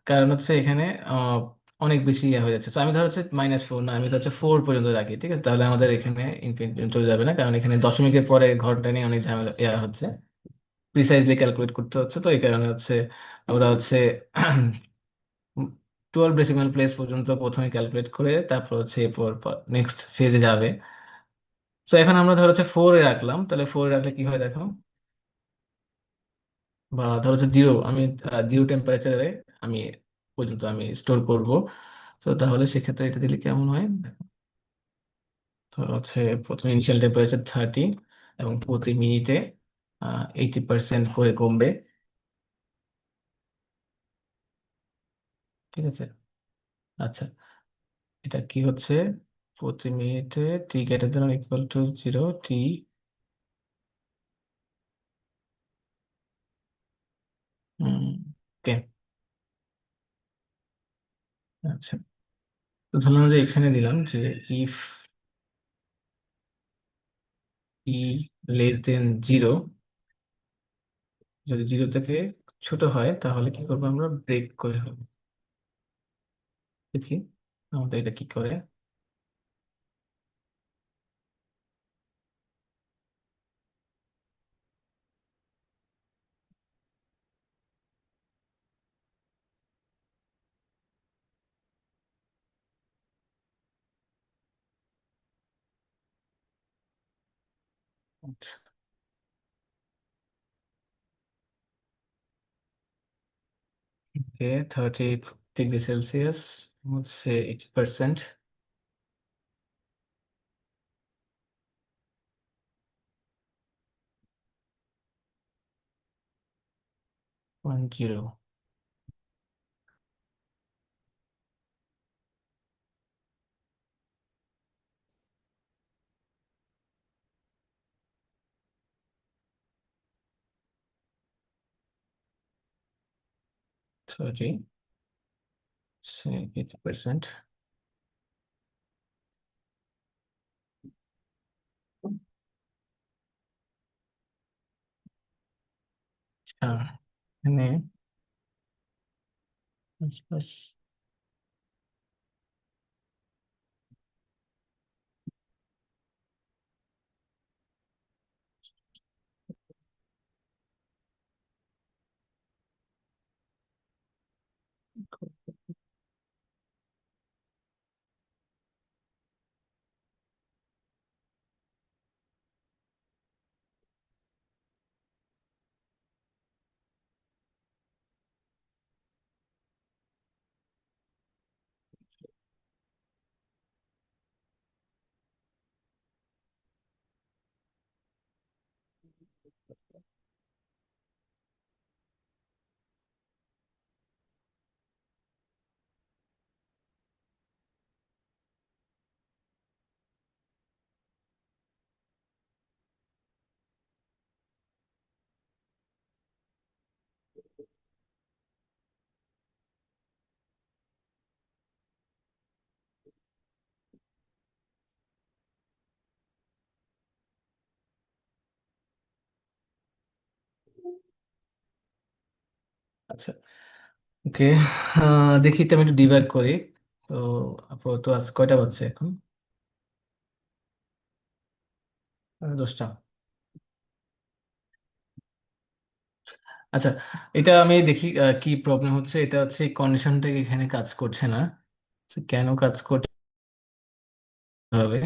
কারণ হচ্ছে এখানে আহ, অনেক বেশি ইয়ে হয়ে যাচ্ছে। তো আমি ধর হচ্ছে -4 না, আমি তো হচ্ছে 4 পর্যন্ত রাখি, ঠিক আছে, তাহলে আমাদের এখানে ইনফিনিট পর্যন্ত চলে যাবে না, কারণ এখানে দশমিকের পরে ঘরটা নিয়ে অনেক ঝামেলা ইয়া হচ্ছে, প্রিসাইজলি ক্যালকুলেট করতে হচ্ছে। তো এই কারণে হচ্ছে আমরা হচ্ছে 12 ডেসিমাল প্লেস পর্যন্ত প্রথমে ক্যালকুলেট করে তারপর হচ্ছে এরপর নেক্সট ফেজে যাবে। তো এখন আমরা ধর হচ্ছে 4-এ রাখলাম, তাহলে 4-এ রাখলে কি হয় দেখো, বা ধর হচ্ছে 0, আমি 0 টেম্পারেচারে আমি পর্যন্ত আমি স্টোর করব। তো তাহলে সেক্ষেত্রে এটা দিলে কেমন হয় দেখো। ধর হচ্ছে প্রথমে ইনিশিয়াল টেম্পারেচার 30 এবং প্রতি মিনিটে 80% করে কমবে। ঠিক আছে, আচ্ছা, এটা কি হচ্ছে প্রতি মিনিটে টি গ্রেটার দেন ইকুয়াল টু 0 টি। ওকে, আচ্ছা, তো ধরলাম যে এখানে দিলাম যে ইফ ই লেস দেন 0, যদি 0 থেকে ছোট হয় তাহলে কি করবো, আমরা ব্রেক করে হবে। দেখি আমাদের এটা কি করে। ওকে, 30 ডিগ্রি সেলসিয়াস হচ্ছে 80%, 0. 30, 80%. এখানে আশপাশ আচ্ছা, ওকে। দেখি এটা আমি একটু ডিভাইড করি। তো আপাতত আজ কয়টা বাজছে এখন? 10টা। আচ্ছা, এটা আমি দেখি কি প্রবলেম হচ্ছে। এটা হচ্ছে কন্ডিশনটা এখানে কাজ করছে না। তো কেন কাজ করতে হবে?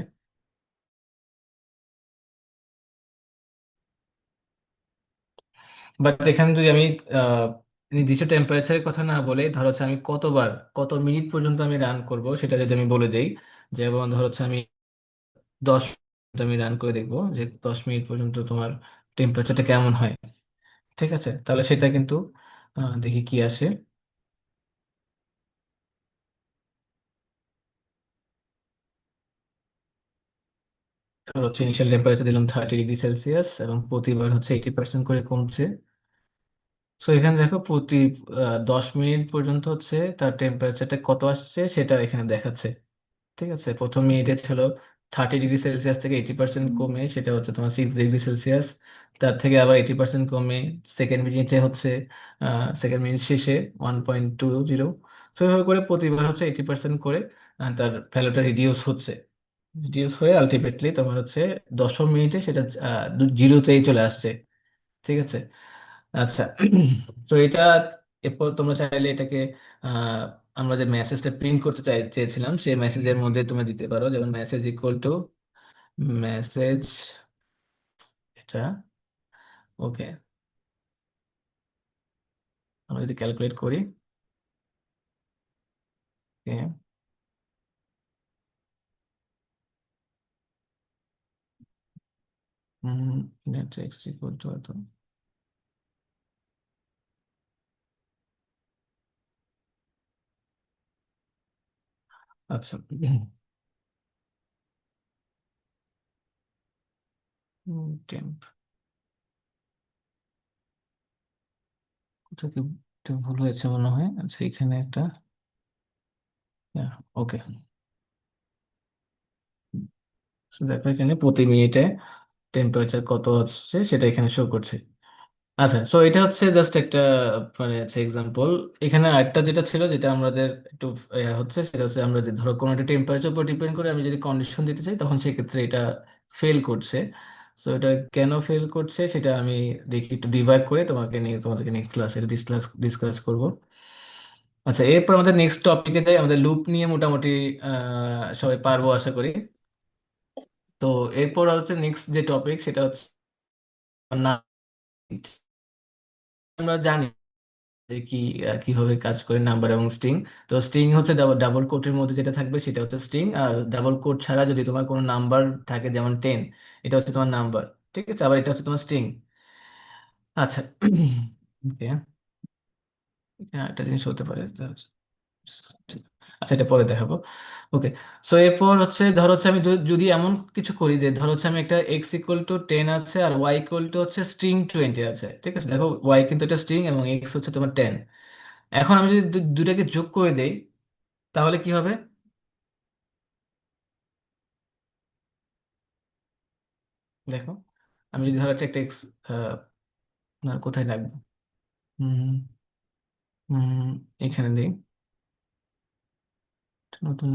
বাট এখানে যদি আমি আহ, নির্দিষ্ট টেম্পারেচারের কথা না বলে, ধরো হচ্ছে আমি কতবার, কত মিনিট পর্যন্ত আমি রান করব সেটা যদি আমি বলে দেই। যেমন ধরো হচ্ছে আমি 10 মিনিট আমি রান করে দেখবো যে 10 মিনিট পর্যন্ত তোমার টেম্পারেচারটা কেমন হয়। ঠিক আছে, তাহলে সেটা কিন্তু দেখি কি আসে। ধরো হচ্ছে ইনিশিয়াল টেম্পারেচার দিলাম 30 ডিগ্রি সেলসিয়াস, এবং প্রতিবার হচ্ছে 80% করে কমছে। সো এখানে দেখো প্রতি 10 মিনিট পর্যন্ত হচ্ছে তার টেম্পারেচারটা কত আসছে সেটা এখানে দেখাচ্ছে। ঠিক আছে, প্রথম মিনিটে ছিল 30 ডিগ্রি সেলসিয়াস থেকে 80% কমে সেটা হচ্ছে তোমার 6 ডিগ্রি সেলসিয়াস। তার থেকে আবার 80% কমে সেকেন্ড মিনিটে হচ্ছে, সেকেন্ড মিনিট শেষে 1.20। তো এইভাবে করে প্রতিবার হচ্ছে 80% করে তার ভ্যালুটা রিডিউস হচ্ছে। রিডিউস হয়ে আলটিমেটলি তোমার হচ্ছে 10 মিনিটে সেটা জিরোতেই চলে আসছে। ঠিক আছে। আচ্ছা, তো এটা এরপর তোমরা চাইলে এটাকে আহ, আমরা যে মেসেজটা প্রিন্ট করতে চেয়েছিলাম সেই মেসেজের মধ্যে তুমি দিতে পারো, যেমন মেসেজ ইকুয়াল টু মেসেজ, এটা ওকে। আমরা যদি ক্যালকুলেট করি, ম্যাট্রিক্স ইকুয়াল টু এত। আচ্ছা, টেম্প, কোথাও কি একটা ভুল হয়েছে মনে হয়। আচ্ছা, এখানে একটা, ওকে। দেখো এখানে প্রতি মিনিটে টেম্পারেচার কত হচ্ছে সেটা এখানে শো করছে। আচ্ছা, সো এটা হচ্ছে জাস্ট একটা মানে হচ্ছে এক্সাম্পল। এখানে আরেকটা যেটা ছিল, যেটা আমাদের একটু হচ্ছে, সেটা হচ্ছে আমরা যে ধরো কোনো একটা টেম্পারেচার উপর ডিপেন্ড করে আমি যদি কন্ডিশন দিতে চাই তখন সেক্ষেত্রে এটা ফেল করছে। সো এটা কেন ফেল করছে সেটা আমি দেখি একটু ডিভাইড করে তোমাদেরকে নেক্সট ক্লাসে ডিসকাস ডিসকাস করবো। আচ্ছা, এরপর আমাদের নেক্সট টপিকে যাই। আমাদের লুপ নিয়ে মোটামুটি সবাই পারবো আশা করি। তো এরপর হচ্ছে নেক্সট যে টপিক সেটা হচ্ছে না, আমরা জানি যে কিভাবে কাজ করে নাম্বার এবং স্ট্রিং। তো স্ট্রিং হচ্ছে ডাবল কোটের মধ্যে যেটা থাকবে সেটা হচ্ছে স্ট্রিং, আর ডাবল কোট ছাড়া যদি তোমার কোনো নাম্বার থাকে যেমন 10, এটা হচ্ছে তোমার নাম্বার। ঠিক আছে, আবার এটা হচ্ছে তোমার স্ট্রিং। আচ্ছা ওকে, একটা জিনিস হতে পারে আচ্ছা এটা পরে দেখাবো। ওকে, সো এরপর হচ্ছে ধরো হচ্ছে আমি যদি এমন কিছু করি যে ধরো হচ্ছে আমি একটা এক্স ইকুয়াল টু 10 আছে আর ওয়াই ইকুয়াল টু হচ্ছে স্ট্রিং 20 আছে, ঠিক আছে, দেখো ওয়াই কিন্তু এটা স্ট্রিং এবং এক্স হচ্ছে তোমার 10। এখন আমি যদি দুটাকে যোগ করে দেই তাহলে কি হবে? দেখো, আমি যদি ধরো একটা এক্স কোথায় লাগবে, হুম হুম, এখানে দিই একটা নতুন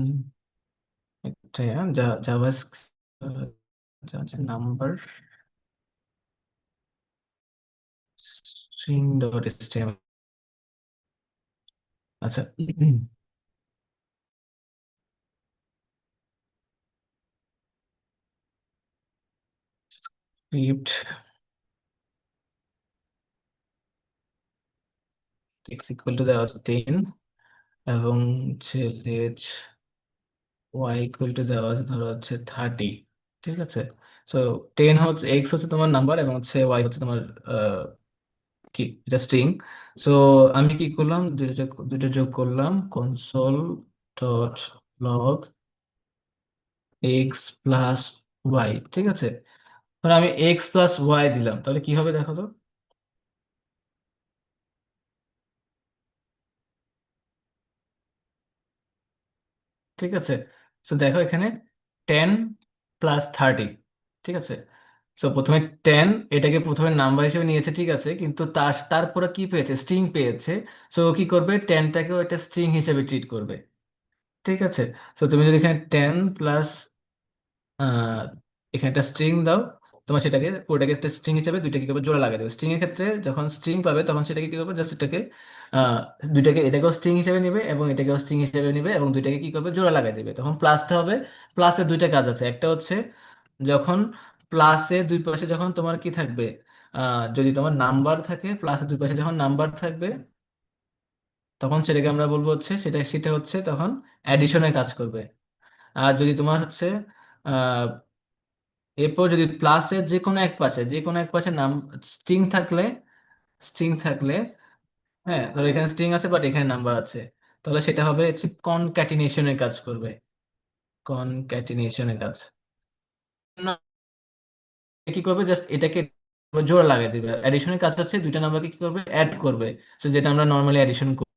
একটা Java number string dot HTML. আচ্ছা স্ক্রিপ্ট এক্স ইকুয়াল টু দেওয়া আছে 10 এবং হচ্ছে লেজ ওয়াই ইকুয়াল টু দেওয়া আছে ধরো হচ্ছে 30। ঠিক আছে, সো 10 হচ্ছে এক্স হচ্ছে তোমার নাম্বার এবং হচ্ছে ওয়াই হচ্ছে তোমার কি এটা স্ট্রিং। সো আমি কি করলাম, দুইটা যোগ করলাম, console dot log X plus Y. ঠিক আছে, মানে আমি এক্স প্লাস ওয়াই দিলাম, তাহলে কি হবে দেখো তো। ঠিক আছে, সো দেখো এখানে 10 প্লাস 30। ঠিক আছে, সো প্রথমে 10 এটাকে প্রথমে নাম্বার হিসেবে নিয়েছে, ঠিক আছে, কিন্তু তারপরে কি পেয়েছে, স্ট্রিং পেয়েছে। সো কি করবে, 10টাকেও এটা স্ট্রিং হিসেবে ট্রিট করবে। ঠিক আছে, তো তুমি যদি এখানে 10 প্লাস এখানে একটা স্ট্রিং দাও, তোমার সেটাকে পুরোটাকে একটা স্ট্রিং হিসেবে দুইটাকে কি করবে, জোড়া লাগিয়ে দেবে। স্ট্রিং এর ক্ষেত্রে যখন স্ট্রিং পাবে তখন সেটাকে কি করবে, জাস্ট এটাকে আহ, দুইটাকে এটাকেও স্ট্রিং হিসেবে নিবে এবং এটাকেও স্ট্রিং হিসেবে নিবে এবং দুইটাকে কি করবে, জোড়া লাগিয়ে দেবে, তখন প্লাসটা হবে। প্লাসের দুইটা কাজ আছে, একটা হচ্ছে যখন প্লাসের দুই পাশে যখন তোমার কি থাকবে, যদি তোমার নাম্বার থাকে, প্লাসের দুই পাশে যখন নাম্বার থাকবে তখন সেটাকে আমরা বলবো হচ্ছে সেটা সেটা হচ্ছে তখন অ্যাডিশনের কাজ করবে। আর যদি তোমার হচ্ছে এরপর যদি প্লাসের যে কোনো এক পাশে নাম স্ট্রিং থাকলে, স্ট্রিং থাকলে হ্যাঁ ধরো এখানে স্ট্রিং আছে বাট এখানে নাম্বার আছে, তাহলে সেটা হবে হচ্ছে কনক্যাটিনেশনের কাজ করবে। কনক্যাটিনেশনের কাজ না, কি করবে, জাস্ট এটাকে জোড়া লাগিয়ে দিবে। অ্যাডিশনের কাজ হচ্ছে দুইটা নাম্বারকে কি করবে, অ্যাড করবে। তো যেটা আমরা নর্মালি অ্যাডিশন করি।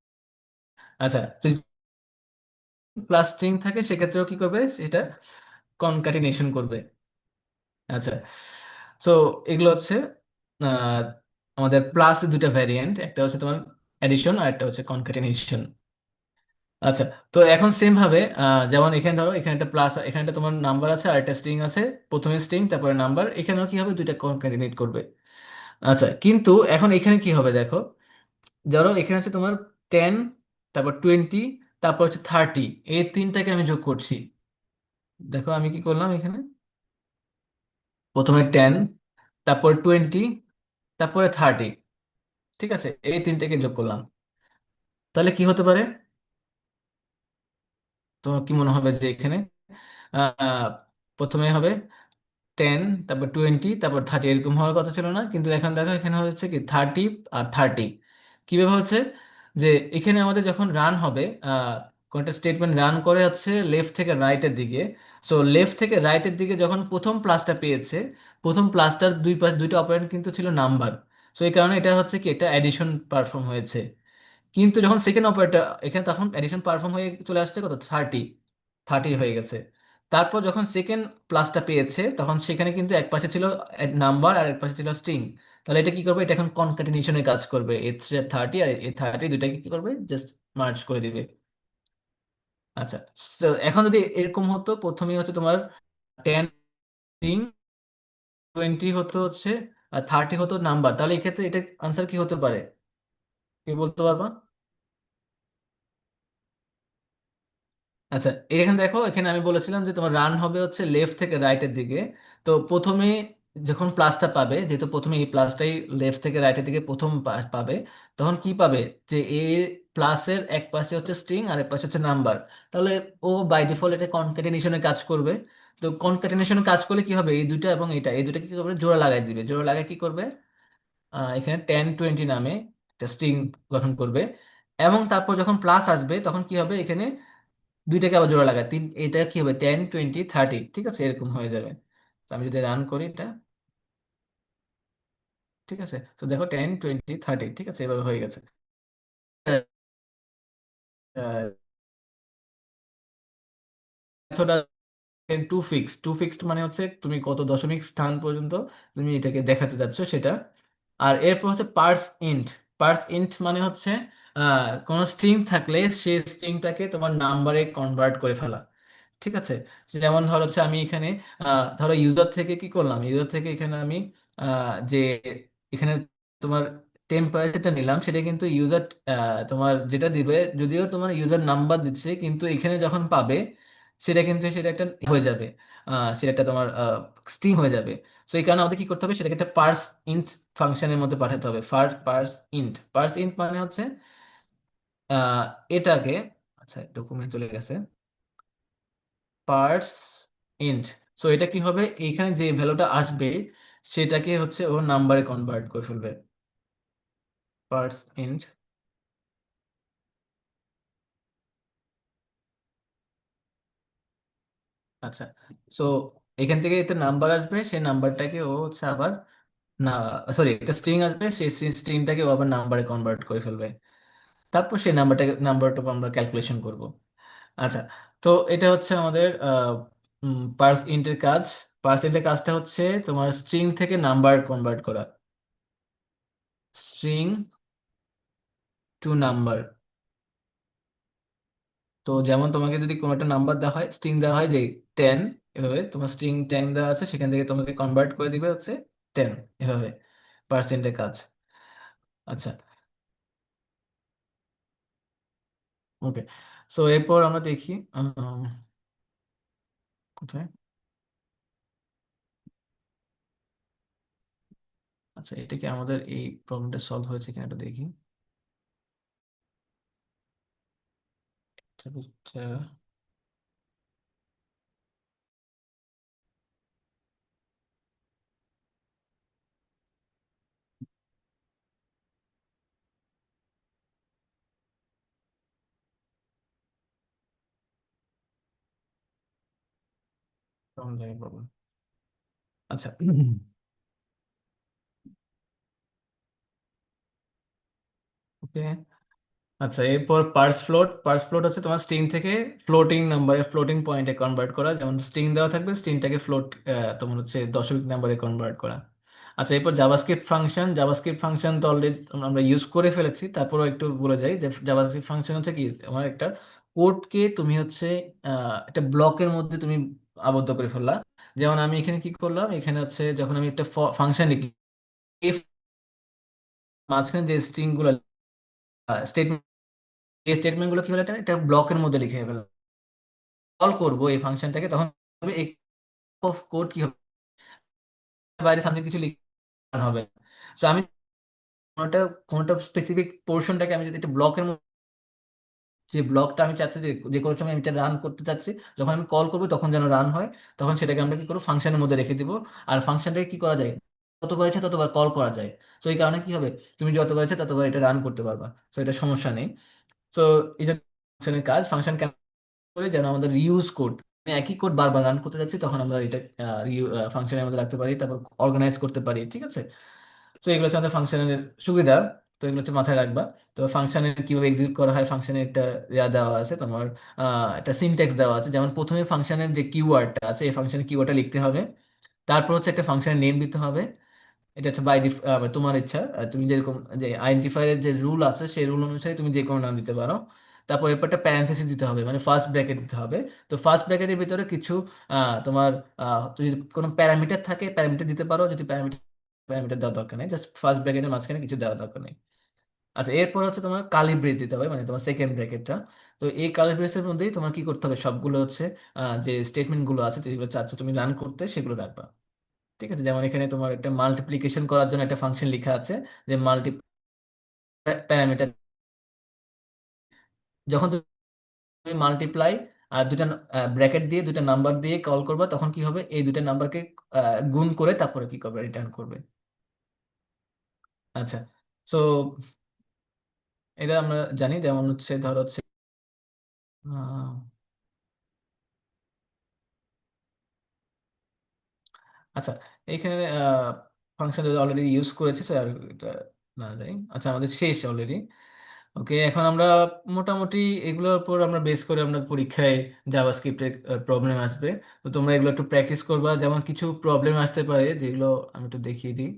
আচ্ছা, যদি প্লাস স্ট্রিং থাকে সেক্ষেত্রেও কি করবে, সেটা কনক্যাটিনেশন করবে। আচ্ছা, সো এগুলো হচ্ছে আহ, আমাদের প্লাস দুইটা ভ্যারিয়েন্ট, একটা হচ্ছে তোমার অ্যাডিশন আর একটা হচ্ছে কনক্যাটিনেশন। আচ্ছা, তো এখন সেম ভাবে যেমন এখানে ধরো এখানে একটা প্লাস, এখানে একটা তোমার নাম্বার আছে আর একটা স্ট্রিং আছে, প্রথমে স্ট্রিং তারপরে নাম্বার, এখানেও কি হবে, দুইটা কনক্যাটিনেট করবে। আচ্ছা, কিন্তু এখন এখানে কি হবে দেখো, ধরো এখানে হচ্ছে তোমার 10, তারপর 20, তারপর হচ্ছে 30, এই তিনটাকে আমি যোগ করছি। দেখো আমি কি করলাম এখানে, প্রথমে 10, তারপর 20, তারপরে 30। ঠিক আছে, এই তিনটাকে যোগ করলাম, তাহলে কি হতে পারে, তোমার কি মনে হবে যে এখানে আহ, প্রথমে হবে 10, তারপর 20, তারপর 30, এরকম হওয়ার কথা ছিল না, কিন্তু এখন দেখো এখানে হচ্ছে কি 30 আর 30। কিভাবে হচ্ছে, যে এখানে আমাদের যখন রান হবে, কোন একটা স্টেটমেন্ট রান করে হচ্ছে লেফট থেকে রাইটের দিকে। সো লেফট থেকে রাইটের দিকে যখন প্রথম প্লাসটা পেয়েছে, প্রথম প্লাসটার দুই পাশ দুইটা অপারেন্ড কিন্তু ছিল নাম্বার। সো এই কারণে এটা হচ্ছে কি একটা অ্যাডিশন পারফর্ম হয়েছে। কিন্তু যখন সেকেন্ড অপারেটর এখানে তখন অ্যাডিশন পারফর্ম হয়ে চলে আসছে কত, 30, 30 হয়ে গেছে। তারপর যখন সেকেন্ড প্লাসটা পেয়েছে তখন সেখানে কিন্তু এক পাশে ছিল নাম্বার আর এক পাশে ছিল স্ট্রিং। তাহলে এটা কি করবে, এটা এখন কনকাটিনেশনের কাজ করবে, এ 30 আর এ 30 দুইটাকে কি করবে, জাস্ট মার্জ করে দিবে। আচ্ছা, so এখন যদি এরকম হতো, প্রথমেই হচ্ছে তোমার 10 স্ট্রিং, 20 হতো হচ্ছে আর 30 হতো নাম্বার, তাহলে এক্ষেত্রে এটা আনসার কি হতে পারে, কি বলতে পারবা? আচ্ছা, এখানে দেখো, এখানে আমি বলেছিলাম যে তোমার রান হবে হচ্ছে লেফট থেকে রাইটের দিকে। তো প্রথমে যখন প্লাসটা পাবে, যেহেতু প্রথমে এই প্লাসটাই লেফট থেকে রাইটের দিকে প্রথম পাবে, তখন কি পাবে, যে এ প্লাসের এক পাশে হচ্ছে স্ট্রিং আর এক পাশে হচ্ছে নাম্বার। তাহলে ও বাই ডিফল্ট এটা কনক্যাটেনেশনে কাজ করবে। তো কনক্যাটেনেশনে কাজ করলে কি হবে, এই দুইটা এবং এটা, এই দুইটা কি করবে, জোড়া লাগাই দিবে। জোড়া লাগাই কি করবে, এখানে 10 20 নামে একটা স্ট্রিং গঠন করবে। এবং তারপর যখন প্লাস আসবে তখন কি হবে, এখানে দুইটাকে আবার জোড়া লাগায় তিন, এটা কি হবে 10 20 30, ঠিক আছে, এরকম হয়ে যাবে। তো আমি যদি রান করি এটা, ঠিক আছে, তো দেখো 10 20 30, ঠিক আছে, এভাবে হয়ে গেছে। টু ফিক্সড মানে হচ্ছে তুমি কত দশমিক স্থান পর্যন্ত তুমি এটাকে দেখাতে যাচ্ছ সেটা। আর এরপর হচ্ছে পার্স ইন্ট। পার্স ইন্ট মানে হচ্ছে কোনো স্ট্রিং থাকলে সেই স্ট্রিংটাকে তোমার নাম্বারে কনভার্ট করে ফেলা। ঠিক আছে, যেমন ধরো হচ্ছে আমি এখানে ধরো ইউজার থেকে কি করলাম, ইউজার থেকে এখানে আমি যে এখানে তোমার টেম্পারেচারটা নিলাম, সেটা কিন্তু ইউজার তোমার যেটা দিবে, যদিও তোমার ইউজার নাম্বার দিচ্ছে, কিন্তু এখানে যখন পাবে সেটা কিন্তু সেটা একটা হয়ে যাবে, সেটা একটা তোমার স্ট্রিং হয়ে যাবে। তো এই কারণে আমাদের কি করতে হবে, সেটাকে একটা পার্স ইন্ট ফাংশনের মধ্যে পাঠাতে হবে। পার্স ইন্ট মানে হচ্ছে আহ, এটাকে, আচ্ছা ডকুমেন্ট চলে গেছে, পার্স ইন্ট। সো এটা কি হবে, এইখানে যে ভ্যালুটা আসবে সেটাকে হচ্ছে ও নাম্বারে কনভার্ট করে ফেলবে। পার্স ইন্ট, আচ্ছা। সো এখান থেকে একটা নাম্বার আসবে, সেই নাম্বারটাকে ও হচ্ছে আবার, না সরি, একটা স্ট্রিং আসবে, সেই স্ট্রিংটাকে ও আবার নাম্বারে কনভার্ট করে ফেলবে। তারপর সেই নাম্বারটা আমরা ক্যালকুলেশন করব। আচ্ছা, তো এটা হচ্ছে আমাদের পার্স ইন্টের কাজ। পার্স ইন্টের কাজটা হচ্ছে তোমার স্ট্রিং থেকে নাম্বার কনভার্ট করা, স্ট্রিং টু নাম্বার। তো যেমন তোমাকে যদি কোনো একটা নাম্বার দেওয়া হয়, স্ট্রিং দেওয়া হয় যে 10, এভাবে তোমার স্ট্রিং 10 দেওয়া আছে, সেখান থেকে তোমাকে কনভার্ট করে দিবে হচ্ছে 10, এভাবে পার্সেন্টের কাজ। আচ্ছা, ওকে। সো এরপর আমরা দেখি কোথায়, আচ্ছা এটা কি আমাদের এই প্রবলেমটা সলভ হয়েছে কিনা এটা দেখি। এটা হচ্ছে প্রবলেম। আচ্ছা, ওকে। আচ্ছা, এরপর পার্স ফ্লোট হচ্ছে তোমার স্ট্রিং থেকে ফ্লোটিং নাম্বারে, ফ্লোটিং পয়েন্টে কনভার্ট করা। যেমন স্ট্রিং দেওয়া থাকবে, স্ট্রিংটাকে ফ্লোট তোমার হচ্ছে দশমিক নাম্বারে কনভার্ট করা। আচ্ছা, এরপর জাভাস্ক্রিপ্ট ফাংশন তো অলরেডি আমরা ইউজ করে ফেলেছি, তারপরেও একটু বলে যাই যে জাভাস্ক্রিপ্ট ফাংশন হচ্ছে কি, আমার একটা কোডকে তুমি হচ্ছে একটা ব্লকের মধ্যে তুমি আবদ্ধ করে ফেললা। যেমন আমি এখানে কি করলাম, এখানে হচ্ছে যখন আমি একটা ফাংশন লিখি, এই মাঝখানে যে স্ট্রিং গুলো স্টেটমেন্ট, এই স্টেটমেন্ট গুলো কি হলো, একটা ব্লকের মধ্যে লিখে ফেললাম। কল করবো এই ফাংশনটাকে, তখন হবে এই অফ কোড কি হবে, বাইরে সামনে কিছু লিখতে হবে। তো আমি কোনোটা কোনোটা স্পেসিফিক পোর্শনটাকে আমি যদি একটা ব্লকের, যে ব্লকটা আমি চাচ্ছি যে যে কোনো সময় আমি এটা রান করতে চাচ্ছি, যখন আমি কল করবো তখন যেন রান হয়, তখন সেটাকে আমরা কি করবো, ফাংশনের মধ্যে রেখে দিব। আর ফাংশনটাকে কি করা যায়, যতবার ইচ্ছা ততবার কল করা যায়। তো এই কারণে কি হবে, তুমি যতবার ইচ্ছা ততবার এটা রান করতে পারবা, তো এটা সমস্যা নেই। তো এই যে ফাংশনের কাজ, ফাংশন কেন করে, যেন আমাদের রিউজ কোড, একই কোড বারবার রান করতে যাচ্ছি, তখন আমরা এটা ফাংশনের মধ্যে রাখতে পারি, তারপর অর্গানাইজ করতে পারি, ঠিক আছে। তো এগুলো হচ্ছে আমাদের ফাংশনের সুবিধা। তো এগুলো হচ্ছে মাথায় রাখবা। তো ফাংশনের কিভাবে এক্সিকিউট করা হয়, ফাংশনের একটা দেওয়া আছে তোমার, একটা সিনট্যাক্স দেওয়া আছে। যেমন প্রথমে ফাংশনের যে কিওয়ার্ডটা আছে, এই ফাংশনের কিওয়ার্ডটা লিখতে হবে। তারপর হচ্ছে একটা ফাংশনের নেম দিতে হবে। এটা হচ্ছে তোমার ইচ্ছা, তুমি যেরকম যে আইডেন্টিফায়ারের যে রুল আছে সেই রুল অনুসারে তুমি যে কোনো নাম দিতে পারো। তারপর এরপর একটা প্যারেন্থেসিস দিতে হবে, মানে ফার্স্ট ব্র্যাকেট দিতে হবে। তো ফার্স্ট ব্র্যাকেটের ভিতরে কিছু তোমার যদি কোনো প্যারামিটার থাকে প্যারামিটার দিতে পারো, যদি প্যারামিটার প্যারামিটার দেওয়ার দরকার নেই, জাস্ট ফার্স্ট ব্র্যাকেটের মাঝখানে কিছু দেওয়ার দরকার নেই। আচ্ছা, এরপর হচ্ছে তোমার কার্লি ব্রেস দিতে হবে, মানে তোমার সেকেন্ড ব্র্যাকেটটা। তো এই কার্লি ব্রেসের মধ্যেই তোমার কি করতে হবে, সবগুলো হচ্ছে যে স্টেটমেন্ট গুলো আছে যেগুলো চাচ্ছ তুমি রান করতে, সেগুলো রাখবা। ঠিক আছে, যেমন এখানে তোমার একটা মাল্টিপ্লিকেশন করার জন্য একটা ফাংশন লেখা আছে, যে মাল্টি প্যারামিটার। যখন তুমি মাল্টিপ্লাই আর দুটা ব্র্যাকেট দিয়ে দুটা নাম্বার দিয়ে কল করবে, তখন কি হবে, এই দুটা নাম্বারকে গুণ করে তারপরে কি করবে, রিটার্ন করবে। আচ্ছা, সো এটা আমরা জানি, যেমন হচ্ছে ধর হচ্ছে আহ, আচ্ছা, এখানে ফাংশন অলরেডি ইউজ করেছে, স্যার এটা না যাই। আচ্ছা, আমাদের শেষ অলরেডি। ওকে, এখন আমরা মোটামুটি এগুলোর উপর আমরা বেস করে আমরা পরীক্ষায় জাভাস্ক্রিপ্টে প্রবলেম আসবে। তো তোমরা এগুলো একটু প্র্যাকটিস করবা, যেমন কিছু প্রবলেম আসতে পারে যেগুলো আমি একটু দেখিয়ে দিই।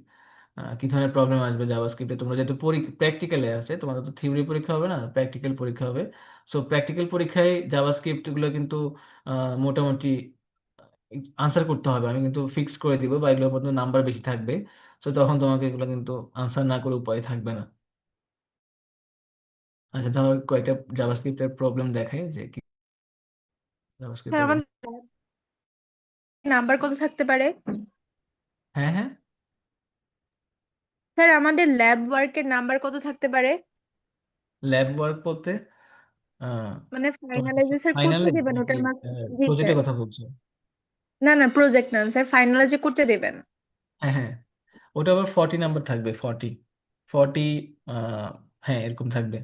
কি ধরনের প্রবলেম আসবে জাভাস্ক্রিপ্টে, তোমরা যেহেতু প্র্যাকটিক্যালে আছে, তোমাদের তো থিওরি পরীক্ষা হবে না, প্র্যাকটিক্যাল পরীক্ষা হবে। সো প্র্যাকটিক্যাল পরীক্ষায় জাভাস্ক্রিপ্ট গুলো কিন্তু মোটামুটি আনসার করতে হবে, আমি কিন্তু ফিক্স করে দিব, বা এগুলোর মধ্যে নাম্বার বেশি থাকবে। তো তখন তোমাকে এগুলো কিন্তু আনসার না করে উপায় থাকবে না। আচ্ছা, ধরো কয়েকটা জাভাস্ক্রিপ্টের প্রবলেম দেখাই যে কি স্যার জাভাস্ক্রিপ্টের। আমাদের নাম্বার কত থাকতে পারে? হ্যাঁ, হ্যাঁ, স্যার আমাদের ল্যাব ওয়ার্কের নাম্বার কত থাকতে পারে? ল্যাব ওয়ার্ক বলতে আহ, মানে তোমার ফাইনালাইজে স্যার করতে ফাইনালে দেবেন নাকি ওটার মার্ক? জি স্যার। প্রজেক্টের কথা বলছো? না না, প্রজেক্ট না স্যার, ফাইনালাইজে করতে দেবেন। হ্যাঁ, হ্যাঁ, ওটা আবার 40 নাম্বার থাকবে, 40 হ্যাঁ, এরকম থাকবে।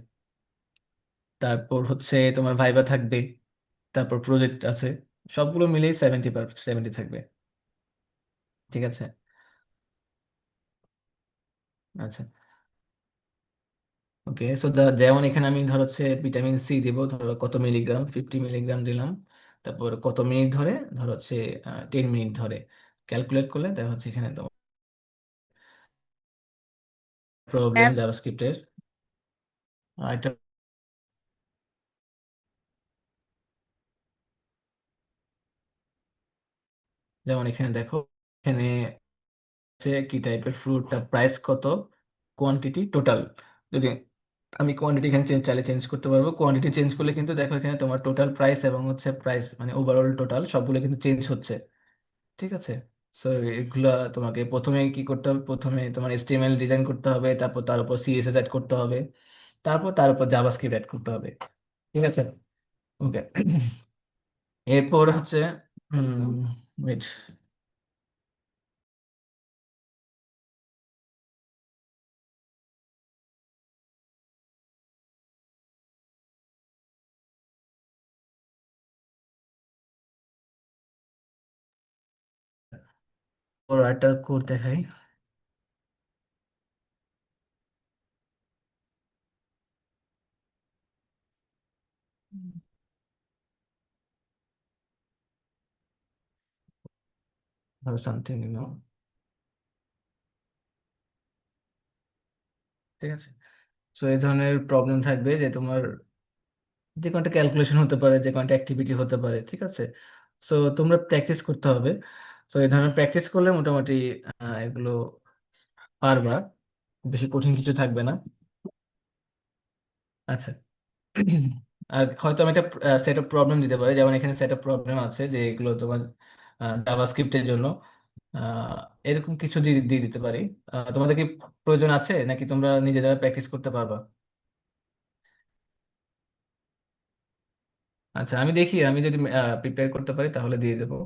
তারপর হচ্ছে তোমার ভাইবা থাকবে, তারপর প্রজেক্ট আছে, সবগুলো মিলেই 70 থাকবে। ঠিক আছে। আচ্ছা, ওকে, সো যেমন এখানে আমি ধর হচ্ছে ভিটামিন সি দিব, ধরো কত মিলিগ্রাম, 50 মিলিগ্রাম দিলাম। তারপর কত মিনিট ধরে, ধর হচ্ছে 10 মিনিট ধরে, ক্যালকুলেট করলে দেখা হচ্ছে এখানে তো প্রবলেম ল্যাব। জাভাস্ক্রিপ্টের। এটা যেমন এখানে দেখো, এখানে হচ্ছে কি টাইপের ফ্রুটটা, প্রাইস কত, কোয়ান্টিটি, টোটাল। যদি আমি কোয়ান্টিটি এখানে চাইলে চেঞ্জ করতে পারবো, কোয়ান্টিটি চেঞ্জ করলে কিন্তু দেখো এখানে তোমার টোটাল প্রাইস এবং হচ্ছে প্রাইস মানে ওভারঅল টোটাল সবগুলো কিন্তু চেঞ্জ হচ্ছে। ঠিক আছে। সো এগুলা তোমাকে প্রথমে কি করতে হবে, প্রথমে তোমার HTML ডিজাইন করতে হবে, তারপর তার উপর CSS অ্যাড করতে হবে, তারপর তার উপর জাভাস্ক্রিপ্ট অ্যাড করতে হবে। ঠিক আছে। ওকে, এরপর হচ্ছে wait, ওর একটা কোড দেখাই। সামথিং, ঠিক আছে। সো এই ধরনের প্রবলেম থাকবে যে তোমার যে কোনো একটা ক্যালকুলেশন হতে পারে, যে কোনো একটা অ্যাক্টিভিটি হতে পারে। ঠিক আছে। সো তোমরা প্র্যাকটিস করতে হবে। সো এই ধরনের প্র্যাকটিস করলে মোটামুটি এগুলো পারবা, বেশি কঠিন কিছু থাকবে না। আচ্ছা, আর হয়তো আমি একটা সেট অফ প্রবলেম দিতে পারি, যেমন এখানে সেট অফ প্রবলেম আছে যে এগুলো তোমার জাভাস্ক্রিপ্টের জন্য আহ, এরকম কিছু দিয়ে দিয়ে দিতে পারি। তোমাদের কি প্রয়োজন আছে, নাকি তোমরা নিজেরা প্র্যাকটিস করতে পারবা? আচ্ছা, আমি দেখি, আমি যদি প্রিপেয়ার করতে পারি তাহলে দিয়ে দেবো।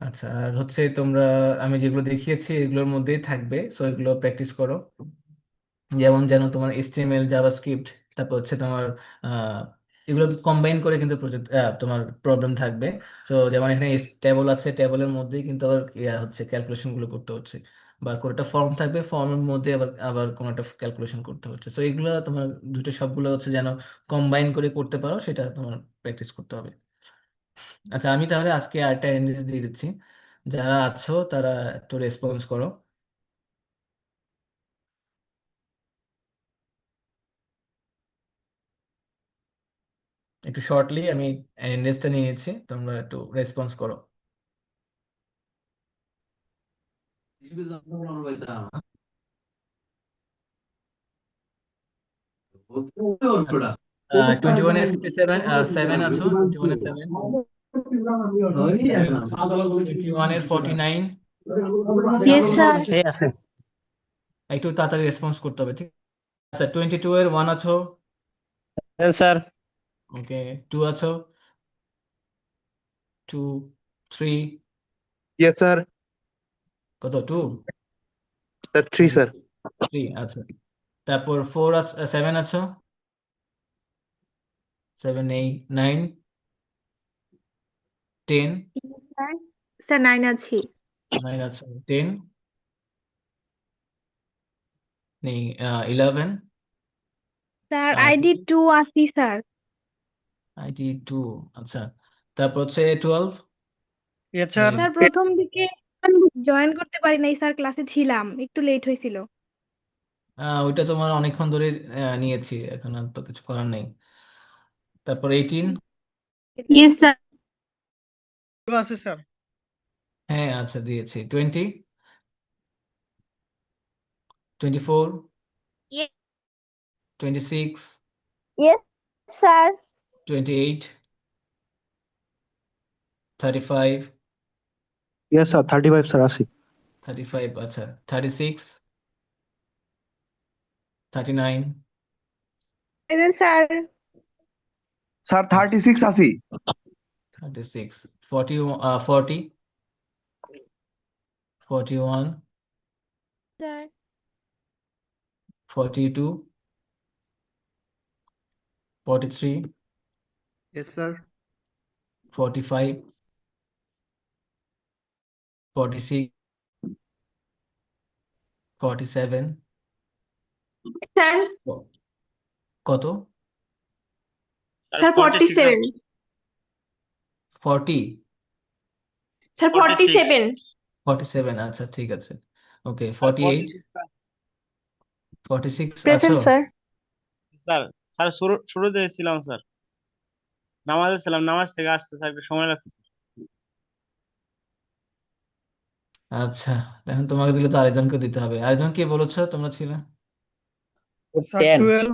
আচ্ছা, আর হচ্ছে তোমরা আমি যেগুলো দেখিয়েছি এগুলোর মধ্যেই থাকবে, সো এগুলো প্র্যাকটিস করো। যেমন যেন তোমার HTML, জাভাস্ক্রিপ্ট, তারপর হচ্ছে তোমার আহ, এগুলো কম্বাইন করে কিন্তু প্রজেক্ট তোমার প্রবলেম থাকবে। তো যেমন এখানে টেবল আছে, টেবলের মধ্যেই কিন্তু আবার ইয়া হচ্ছে ক্যালকুলেশন গুলো করতে হচ্ছে, বা কোনো একটা ফর্ম থাকবে, ফর্মের মধ্যে আবার আবার কোনো একটা ক্যালকুলেশন করতে হচ্ছে। তো এগুলো তোমার দুটো সবগুলো হচ্ছে যেন কম্বাইন করে করতে পারো, সেটা তোমার প্র্যাকটিস করতে হবে। আচ্ছা, আমি তাহলে আজকে আরেকটা অ্যাটেন্ডেন্স দিয়ে দিচ্ছি, যারা আছো তারা একটু রেসপন্স করো। একটু শর্টলি আমি অ্যাটেন্ডেন্সটা নিয়ে নিচ্ছি, তোমরা একটু রেসপন্স করো। 21-এ 57, 7 আছো, 21-এ 7, 21-এর 49, ইয়েস স্যার। এই আছে। একটু তাড়াতাড়ি রেসপন্স করতে হবে, ঠিক? আচ্ছা, 22 এর 1 আছো? স্যার। ওকে, 2 আছো? 2, 3, Yes, sir. কত? 2 Sir, three, নাকি sir. 3? আচ্ছা, তারপর 4 আছো, 7 আছো? 7, 8, 9, 10? স্যার স্যার 9 আছি। 9 আছো? 10 নেই? 11? স্যার আইডি 2 আছি স্যার। আইটি 2। আচ্ছা, তারপর হচ্ছে 12? Yes sir. স্যার প্রথম দিকে জয়েন করতে পারি নাই স্যার, ক্লাসে ছিলাম, একটু লেট হয়েছিল। ওইটা তোমার অনেকক্ষণ ধরে নিয়েছি, এখন আর তো কিছু করার নেই। তারপর 18? Yes sir. আছে স্যার। হ্যাঁ, আচ্ছা দিয়েছি। 20? 24? Yes 26? Sir. 28? 35? Yes sir, 35 sir আছি। 35, আচ্ছা। 36? 39? স্যার Sir, 36 আছি। 36, 40, 40? 41? স্যার 42? 43? Yes sir. 45? 46? 47? স্যার কত? স্যার 47। 40? স্যার 47। 47, আচ্ছা ঠিক আছে। ওকে, 48? 46 আছো? Present sir. স্যার, স্যার শুরুতে ছিলাম স্যার, নামাজে ছিলাম, নামাজ থেকে আসতে স্যার একটু সময় লাগছে। আচ্ছা, এখন তোমাকে দিলে তো আরেকজনকে দিতে হবে। আরেকজন কে বলেছো তোমরা ছিলে? স্যার 10 12।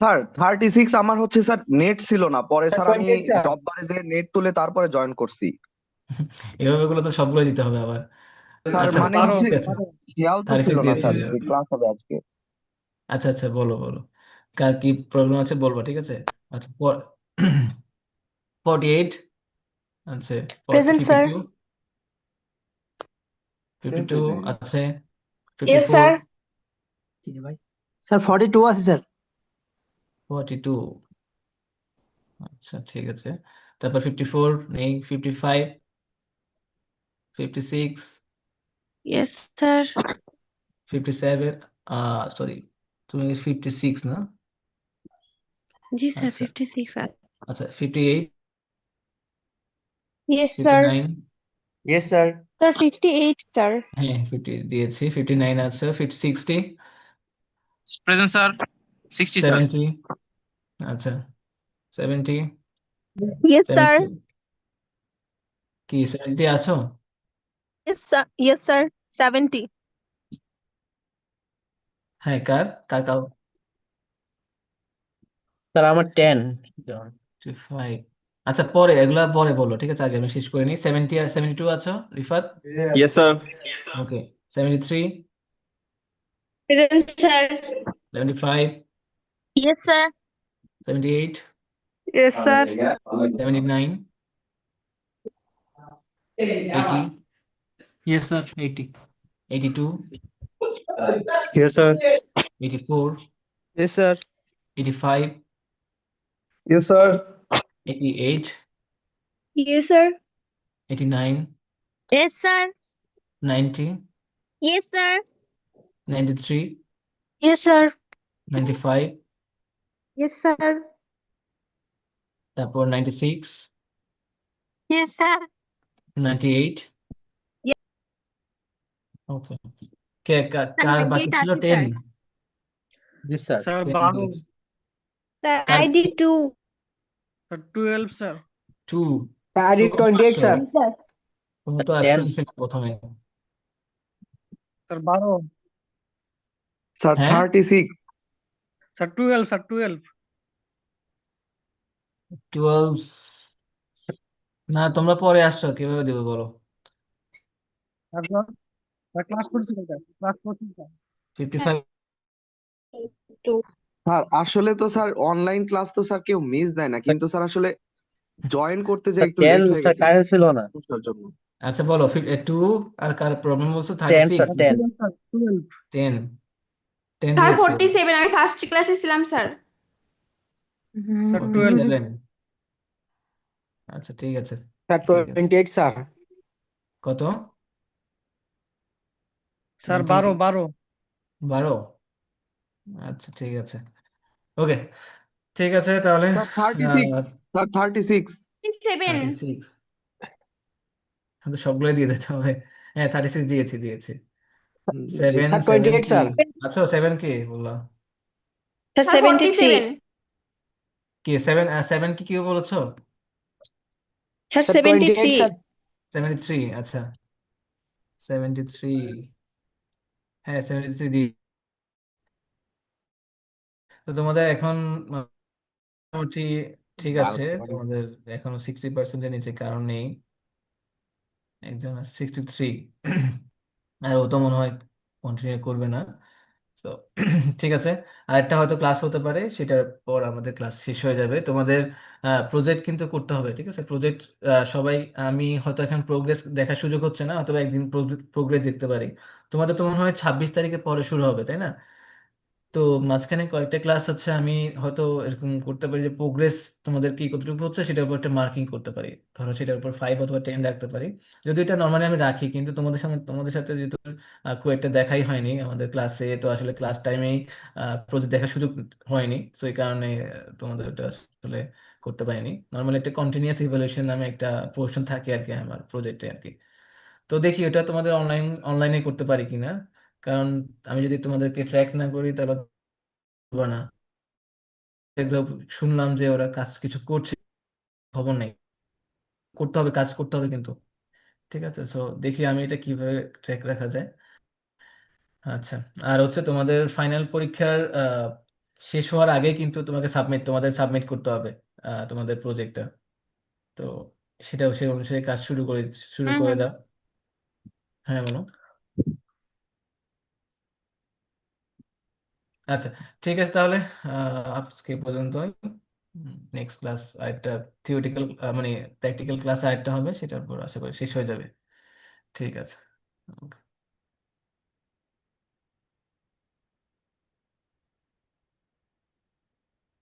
স্যার 36 আমার হচ্ছে স্যার নেট ছিল না, পরে স্যার আমি 28 স্যার। জব বারে যে নেট তুলে তারপরে জয়েন করছি। এভাবে গুলো তো সবগুলো দিতে হবে আবার। স্যার আচ্ছা, মানে হচ্ছে ঠিক আছে, খেয়াল তো ছিল 36 না দিয়েছি। স্যার যে ক্লাস হবে আজকে। আচ্ছা আচ্ছা, বলো বলো, কার কি প্রবলেম আছে বলবো, ঠিক আছে? আচ্ছা, 48 আছে? Present sir. 52? 52 আছে? ইয়েস 54? স্যার। ভাই স্যার 42 আছে স্যার। 42, আচ্ছা ঠিক আছে। তারপর 54 নেই? 55? 56? Yes sir. 57? সরি, তুমি 56 না? জি স্যার আচ্ছা 56 স্যার। আচ্ছা, 58? Yes sir. 59? Yes sir. Sir 58 sir. হ্যাঁ, 50 দিয়েছি। 59 আছে? 60? Present sir. 60 স্যার। 70? আচ্ছা, 70? Yes sir. 70? কি 70 আছো? Yes sir 70। হ্যাঁ, কার কার কার? স্যার আমার 10 5? আচ্ছা, পরে এগুলা পরে বলো, ঠিক আছে? আগে আমি শেষ করে নিই। 70 আর 72 আছো Rifat? Yes sir. Okay, 73? Present sir. 75? Yes sir. 78? Yes sir. 79? 80? Yes sir 80 82? Yes sir 84? Yes sir. 85? Yes sir. 88? Yes sir. 89? Yes sir. 90? Yes sir. 93? Yes sir. 95? Yes sir. তারপর 96? Yes sir. 98? ওকে, কার বাকি 98 ছিল? আছে 10? স্যার। জি স্যার। স্যার 10 12। দিয়েছি। Sir কার ID 2। Sir 12 sir. 2? ID 28 sir. Sir তুমি তো 10 absent ছিল প্রথমে। স্যার 12। স্যার হ্যাঁ, 36। Sir 12 sir 12। 12? না, তোমরা পরে আসছো, কিভাবে দেবো বলো? স্যার ক্লাস করছি কোথায়? ক্লাস করছি স্যার। 55 তো স্যার আসলে তো স্যার অনলাইন ক্লাস তো স্যার কেউ মিস দেয় না, কিন্তু স্যার আসলে জয়েন করতে যে একটু লেট হয়ে গেছে ছিল না সমস্যার জন্য। আচ্ছা বলো 2 আর কার প্রবলেম বলছো 10 36 স্যার 10 স্যার 12 10 10 স্যার দিয়েছে 47 আমি ফার্স্ট ক্লাসে ছিলাম স্যার। স্যার 12 47 আচ্ছা ঠিক আছে স্যার ঠিক আছে 28 স্যার কত স্যার 20 12 12 আচ্ছা ঠিক আছে ওকে ঠিক আছে তাহলে স্যার 36, স্যার 36। 7 36 সবগুলোই দিয়ে দিতে হবে হ্যাঁ 36 দিয়েছি জি 7 স্যার 7 28 কি স্যার আচ্ছা 7 কি বললাম স্যার 47 কি 7 7 কি কি বলেছো স্যার স্যার 28 স্যার 73 আচ্ছা 73 হ্যাঁ 73 দি তো তোমাদের এখন মোটামুটি ঠিক আছে তোমাদের এখনো 60% নিচে কারণ নেই একজন 63 আর ও তো মনে হয় কন্টিনিউ করবে না তো ঠিক আছে আরেকটা হয়তো ক্লাস হতে পারে সেটার পর আমাদের ক্লাস শেষ হয়ে যাবে তোমাদের প্রজেক্ট কিন্তু করতে হবে ঠিক আছে প্রজেক্ট সবাই আমি হয়তো এখন প্রোগ্রেস দেখার সুযোগ হচ্ছে না অথবা একদিন প্রোগ্রেস দেখতে পারি তোমাদের তো মনে হয় 26 তারিখে পরে শুরু হবে তাই না তো মাঝখানে কয়েকটা ক্লাস হচ্ছে আমি হয়তো এরকম করতে পারি যে প্রোগ্রেস তোমাদের কি কতটুকু হচ্ছে সেটার উপর একটা মার্কিং করতে পারি ধরো সেটার উপর 5 অথবা 10 রাখতে পারি যদি এটা নর্মালি আমি রাখি কিন্তু তোমাদের সাথে যেহেতু খুব একটা দেখাই হয়নি আমাদের ক্লাসে তো আসলে ক্লাস টাইমেই প্রজেক্ট দেখার সুযোগ হয়নি তো এই কারণে তোমাদের ওটা আসলে করতে পারিনি নর্মালি একটা কন্টিনিউয়াস ইভ্যালুয়েশন নামে একটা পোর্শন থাকে আর কি আমার প্রজেক্টে আর কি তো দেখি ওটা তোমাদের অনলাইনে করতে পারি কিনা কারণ আমি যদি তোমাদেরকে ট্র্যাক না করি তাহলে হবে না এগুলো শুনলাম যে ওরা কাজ কিছু করছে খবর নেই করতে হবে কাজ করতে হবে কিন্তু ঠিক আছে সো দেখি আমি এটা কিভাবে ট্র্যাক রাখা যায় আচ্ছা আর হচ্ছে তোমাদের ফাইনাল পরীক্ষার শেষ হওয়ার আগে কিন্তু তোমাদের সাবমিট করতে হবে তোমাদের প্রজেক্টটা তো সেটাও সেই অনুসারে কাজ শুরু করে দাও হ্যাঁ বলো আচ্ছা ঠিক আছে তাহলে আজকে পর্যন্তই নেক্সট ক্লাস আরেকটা থিওরিটিক্যাল মানে প্র্যাকটিক্যাল ক্লাস আরেকটা হবে সেটার পর আশা করি শেষ হয়ে যাবে ঠিক আছে Okay.